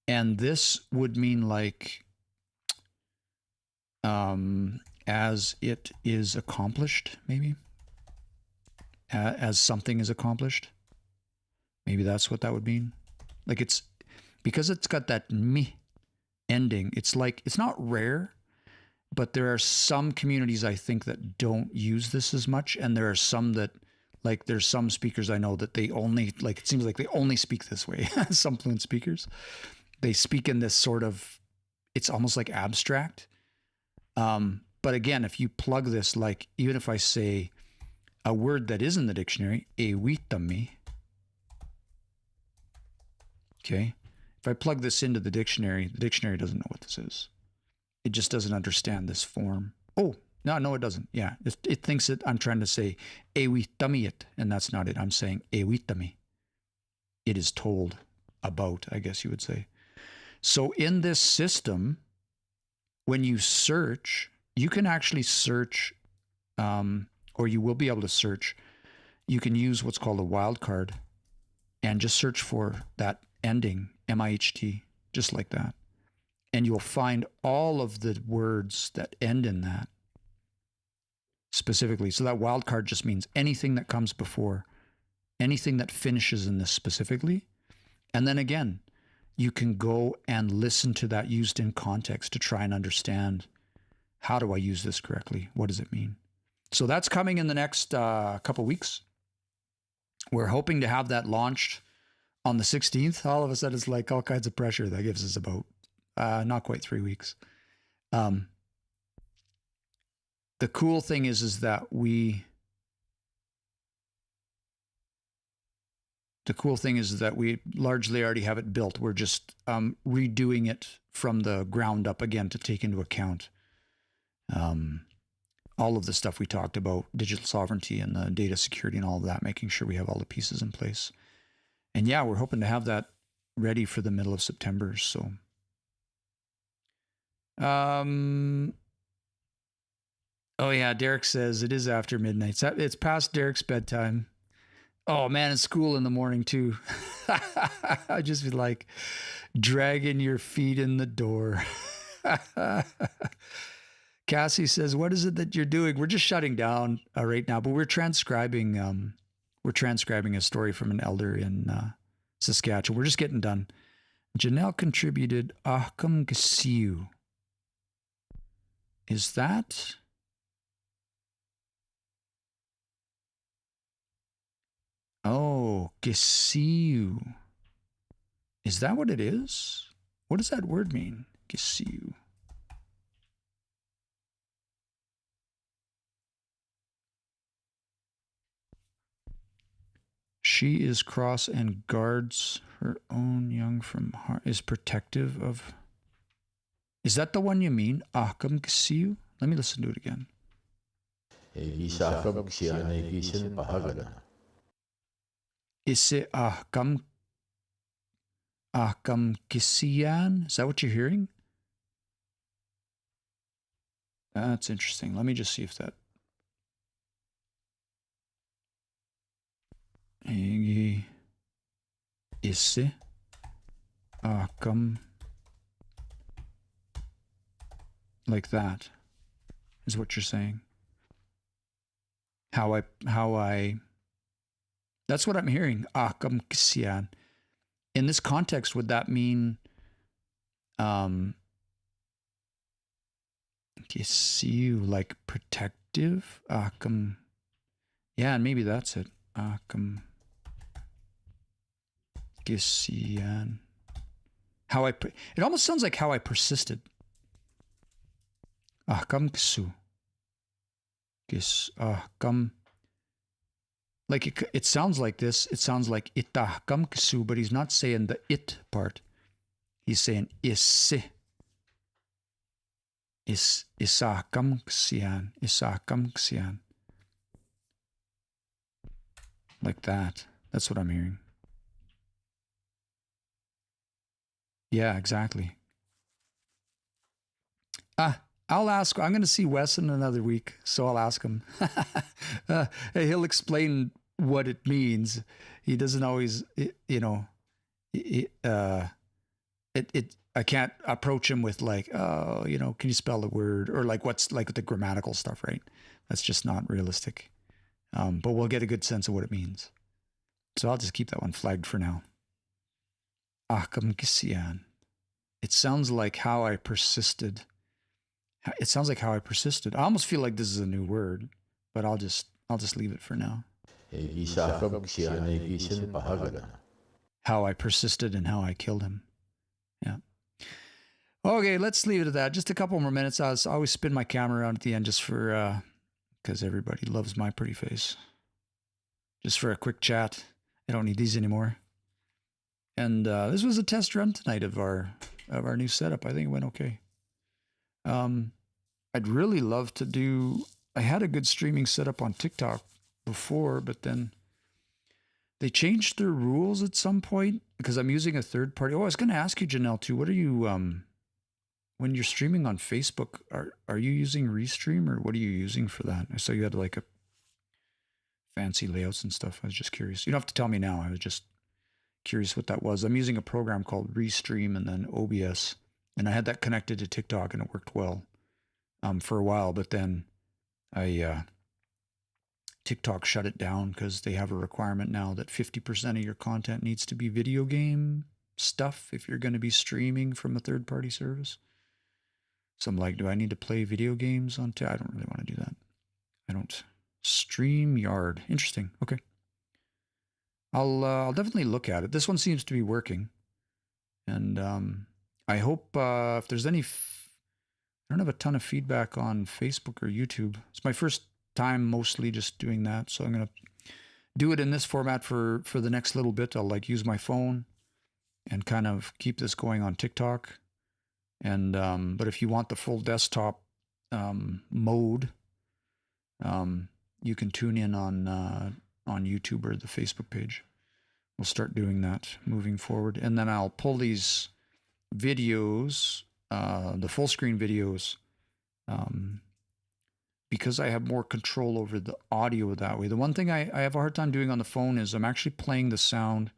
And this would mean like, as it is accomplished, maybe. As something is accomplished. Maybe that's what that would mean. Like it's, because it's got that mi ending, it's like, it's not rare, but there are some communities I think that don't use this as much. And there are some that, like there's some speakers I know that they only, like it seems like they only speak this way. Some fluent speakers. They speak in this sort of, it's almost like abstract. But again, if you plug this, like even if I say a word that is in the dictionary, ewitami, okay, if I plug this into the dictionary doesn't know what this is. It just doesn't understand this form. Oh, no, it doesn't. Yeah, it thinks that I'm trying to say ewitamiet, and that's not it. I'm saying ewitami. It is told about, I guess you would say. So in this system, when you search you can actually search, or you will be able to search. You can use what's called a wildcard and just search for that ending, MIHT, just like that. And you'll find all of the words that end in that specifically. So that wildcard just means anything that comes before, anything that finishes in this specifically. And then again, you can go and listen to that used in context to try and understand, how do I use this correctly? What does it mean? So that's coming in the next couple weeks. We're hoping to have that launched on the 16th. All of a sudden, it's like all kinds of pressure. That gives us about not quite 3 weeks. The cool thing is that we largely already have it built. We're just redoing it from the ground up again to take into account all of the stuff we talked about, digital sovereignty and the data security and all of that, making sure we have all the pieces in place. And yeah, we're hoping to have that ready for the middle of September. So, oh yeah, Derek says it is after midnight. It's past Derek's bedtime. Oh man, it's school in the morning too. I'd just be like dragging your feet in the door. Cassie says, "What is it that you're doing?" We're just shutting down right now, but we're transcribing. We're transcribing a story from an elder in Saskatchewan. We're just getting done. Janelle contributed Ahkam Gasiu. Is that? Oh, Gasiu. Is that what it is? What does that word mean? Gasiu. She is cross and guards her own young from harm. Is protective of. Is that the one you mean? Ahkam Gasiu? Let me listen to it again. Ise Ahkam Kisian? Is that what you're hearing? That's interesting. Let me just see if that. Ise Ahkam. Like that is what you're saying. How I. That's what I'm hearing. Ahkam Kisian. In this context, would that mean Kisiu, like protective? Ahkam. Yeah, and maybe that's it. Ahkam Kisian. It almost sounds like how I persisted. Ahkam Kisu. Ahkam. Like it sounds like this. It sounds like itahkam Kisu, but he's not saying the it part. He's saying isse. Isahkam Kisian. Isahkam Kisian. Like that. That's what I'm hearing. Yeah, exactly. I'll ask. I'm going to see Wes in another week, so I'll ask him. He'll explain what it means. He doesn't always, I can't approach him with like, oh, can you spell the word, or like what's like the grammatical stuff, right? That's just not realistic. But we'll get a good sense of what it means. So I'll just keep that one flagged for now. Ahkam Kisian. It sounds like how I persisted. It sounds like how I persisted. I almost feel like this is a new word, but I'll just leave it for now. How I persisted and how I killed him. Yeah. Okay, let's leave it at that. Just a couple more minutes. I always spin my camera around at the end just for, because everybody loves my pretty face. Just for a quick chat. I don't need these anymore. And this was a test run tonight of our new setup. I think it went okay. I'd really love to do. I had a good streaming setup on TikTok before, but then they changed their rules at some point because I'm using a third party. Oh, I was going to ask you, Janelle, too. What are you when you're streaming on Facebook, are you using Restream, or what are you using for that? I saw you had like a fancy layouts and stuff. I was just curious. You don't have to tell me now. I was just curious what that was. I'm using a program called Restream and then OBS, and I had that connected to TikTok and it worked well for a while, but then TikTok shut it down because they have a requirement now that 50% of your content needs to be video game stuff if you're going to be streaming from a third-party service. So I'm like, do I need to play video games on I don't really want to do that. I don't. StreamYard. Interesting. Okay. I'll definitely look at it. This one seems to be working. And I hope if there's any... I don't have a ton of feedback on Facebook or YouTube. It's my first time mostly just doing that. So I'm going to do it in this format for the next little bit. I'll like use my phone and kind of keep this going on TikTok. And but if you want the full desktop mode, you can tune in on YouTube or the Facebook page. We'll start doing that moving forward. And then I'll pull these videos, the full screen videos, because I have more control over the audio that way. The one thing I have a hard time doing on the phone is I'm actually playing the sound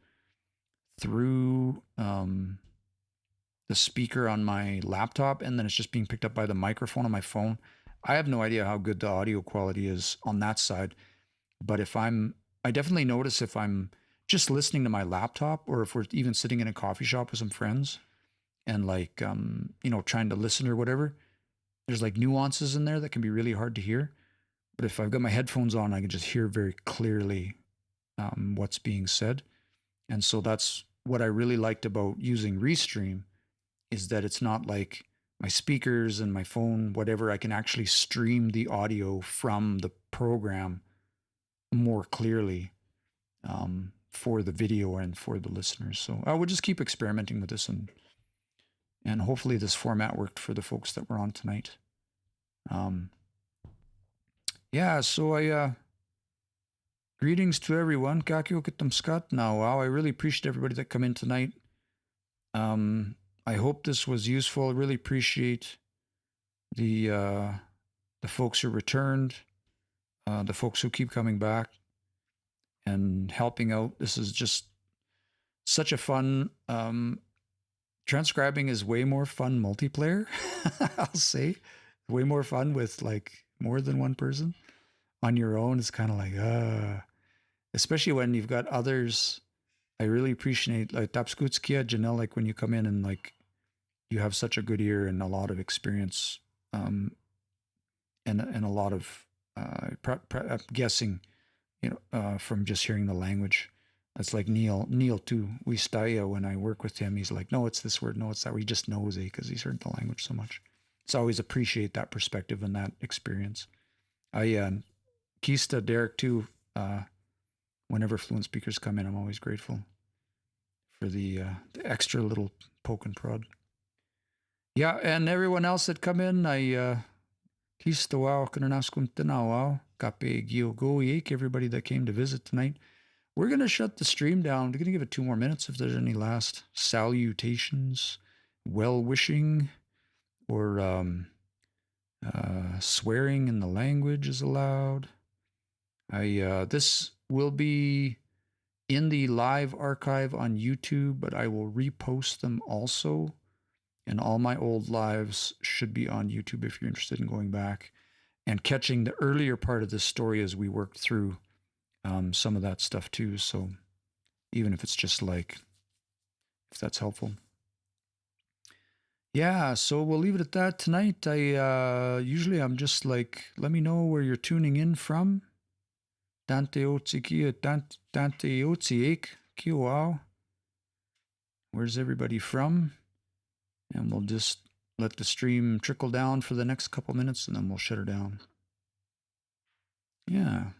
through the speaker on my laptop, and then it's just being picked up by the microphone on my phone. I have no idea how good the audio quality is on that side, but I definitely notice if I'm just listening to my laptop, or if we're even sitting in a coffee shop with some friends and like, trying to listen or whatever, there's like nuances in there that can be really hard to hear. But if I've got my headphones on, I can just hear very clearly what's being said. And so that's what I really liked about using Restream, is that it's not like my speakers and my phone, whatever. I can actually stream the audio from the program more clearly for the video and for the listeners. So I would just keep experimenting with this, and hopefully this format worked for the folks that were on tonight. So greetings to everyone. Pê-kiyokê tamskat now. Wow, I really appreciate everybody that come in tonight. I hope this was useful. I really appreciate the folks who returned, the folks who keep coming back and helping out. This is just such a fun... transcribing is way more fun multiplayer, I'll say. Way more fun with like more than one person. On your own, it's kind of like, especially when you've got others. I really appreciate like Tapskutskia, Janelle, like when you come in and like you have such a good ear and a lot of experience, and a lot of guessing, from just hearing the language. That's like Neil too. We staya when I work with him. He's like, no, it's this word, no, it's that word. He just knows it because he's heard the language so much. So I always appreciate that perspective and that experience. Kista, Derek too. Whenever fluent speakers come in, I'm always grateful for the extra little poke and prod. Yeah, and everyone else that come in, Kista, wow, wow, pê-kiyokê, everybody that came to visit tonight. We're going to shut the stream down. We're going to give it 2 more minutes if there's any last salutations, well-wishing, or swearing in the language is allowed. This will be in the live archive on YouTube, but I will repost them also. And all my old lives should be on YouTube if you're interested in going back and catching the earlier part of this story as we worked through some of that stuff too. So even if it's just like, if that's helpful. Yeah, so we'll leave it at that tonight. Usually I'm just like, let me know where you're tuning in from. Dante Otsiek, wow. Where's everybody from? And we'll just let the stream trickle down for the next couple minutes, and then we'll shut her down. Yeah.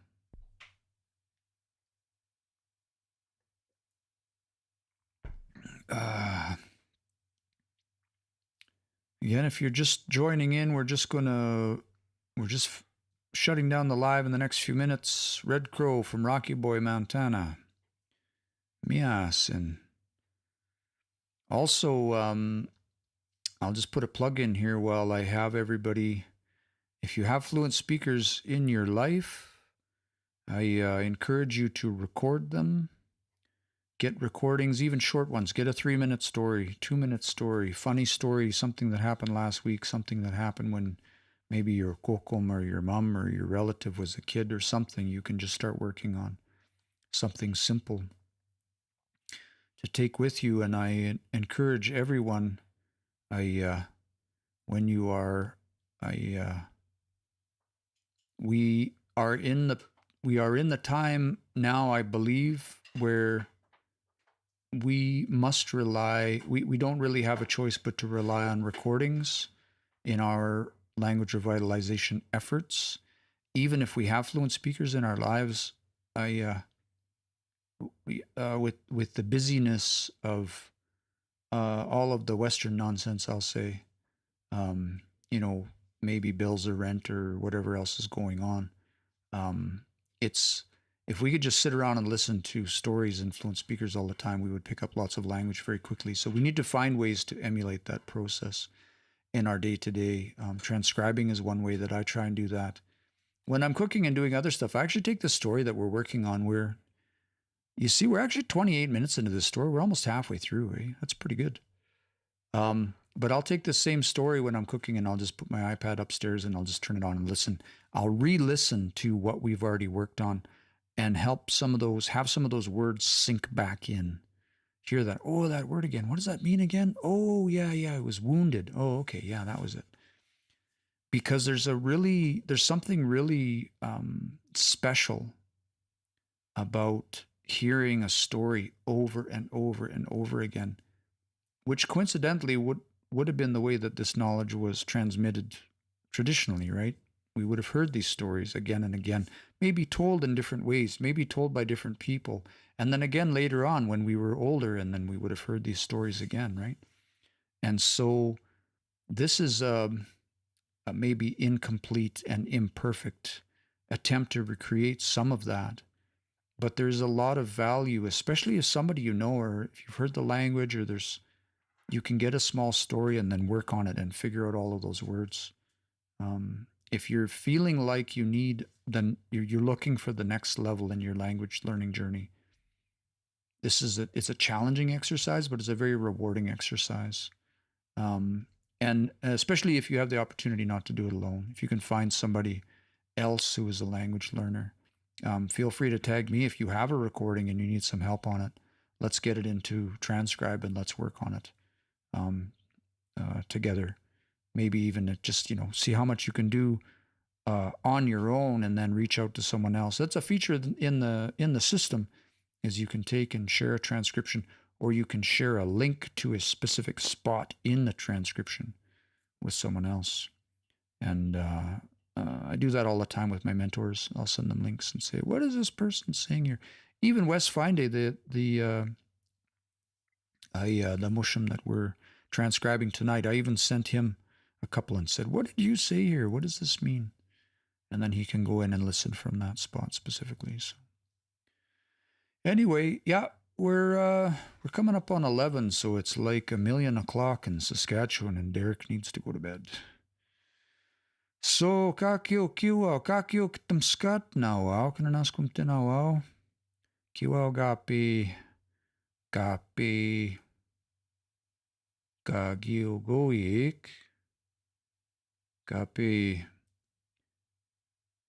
Again, if you're just joining in, we're just shutting down the live in the next few minutes. Red Crow from Rocky Boy, Montana. Mias. And also, I'll just put a plug in here while I have everybody. If you have fluent speakers in your life, I encourage you to record them. Get recordings, even short ones. Get a 3-minute story, 2-minute story, funny story, something that happened last week, something that happened when maybe your kokom or your mom or your relative was a kid or something you can just start working on. Something simple to take with you. And I encourage everyone, when you are, we are in the time now, I believe, where we must rely, we don't really have a choice but to rely on recordings in our language revitalization efforts. Even if we have fluent speakers in our lives, with the busyness of all of the Western nonsense, I'll say, maybe bills or rent or whatever else is going on. It's if we could just sit around and listen to stories and fluent speakers all the time, we would pick up lots of language very quickly. So we need to find ways to emulate that process in our day-to-day. Transcribing is one way that I try and do that. When I'm cooking and doing other stuff, I actually take the story that we're working on where, you see, we're actually 28 minutes into this story. We're almost halfway through, eh? That's pretty good. But I'll take the same story when I'm cooking and I'll just put my iPad upstairs and I'll just turn it on and listen. I'll re-listen to what we've already worked on and have some of those words sink back in. Hear that, oh, that word again. What does that mean again? Oh, yeah, it was wounded. Oh, okay, yeah, that was it. Because there's something really special about hearing a story over and over and over again, which coincidentally would have been the way that this knowledge was transmitted traditionally, right? We would have heard these stories again and again, maybe told in different ways, maybe told by different people, and then again later on when we were older, and then we would have heard these stories again, right? And so this is a maybe incomplete and imperfect attempt to recreate some of that. But there's a lot of value, especially as somebody you know, or if you've heard the language, or you can get a small story and then work on it and figure out all of those words. If you're feeling like you need, then you're looking for the next level in your language learning journey. It's a challenging exercise, but it's a very rewarding exercise. And especially if you have the opportunity not to do it alone, if you can find somebody else who is a language learner, feel free to tag me if you have a recording and you need some help on it. Let's get it into Transcribe and let's work on it together. Maybe even just, see how much you can do on your own and then reach out to someone else. That's a feature in the system, is you can take and share a transcription, or you can share a link to a specific spot in the transcription with someone else. And I do that all the time with my mentors. I'll send them links and say, what is this person saying here? Even Wes Finde, the mushum that we're transcribing tonight, I even sent him a couple and said, what did you say here? What does this mean? And then he can go in and listen from that spot specifically. So anyway, yeah, we're coming up on 11, so it's like 1:00,000 in Saskatchewan, and Derek needs to go to bed. So, kakio kitamskat nawao, kananaskum tinawao, kiwao gapi kagio goik, gapi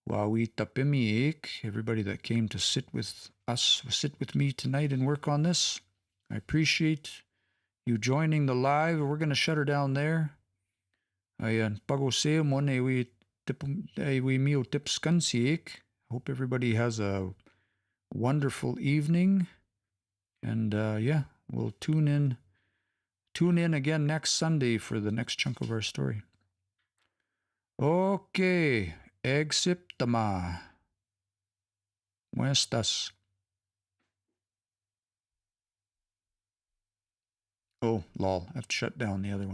wawi tapimiik, everybody that came to sit with me tonight and work on this. I appreciate you joining the live. We're going to shut her down there. Ayan, pag-useo mo na we mio tipskansiik. Hope everybody has a wonderful evening. And yeah, we'll tune in again next Sunday for the next chunk of our story. Okay, exiptama. Muestas. Oh, lol, I have to shut down the other one.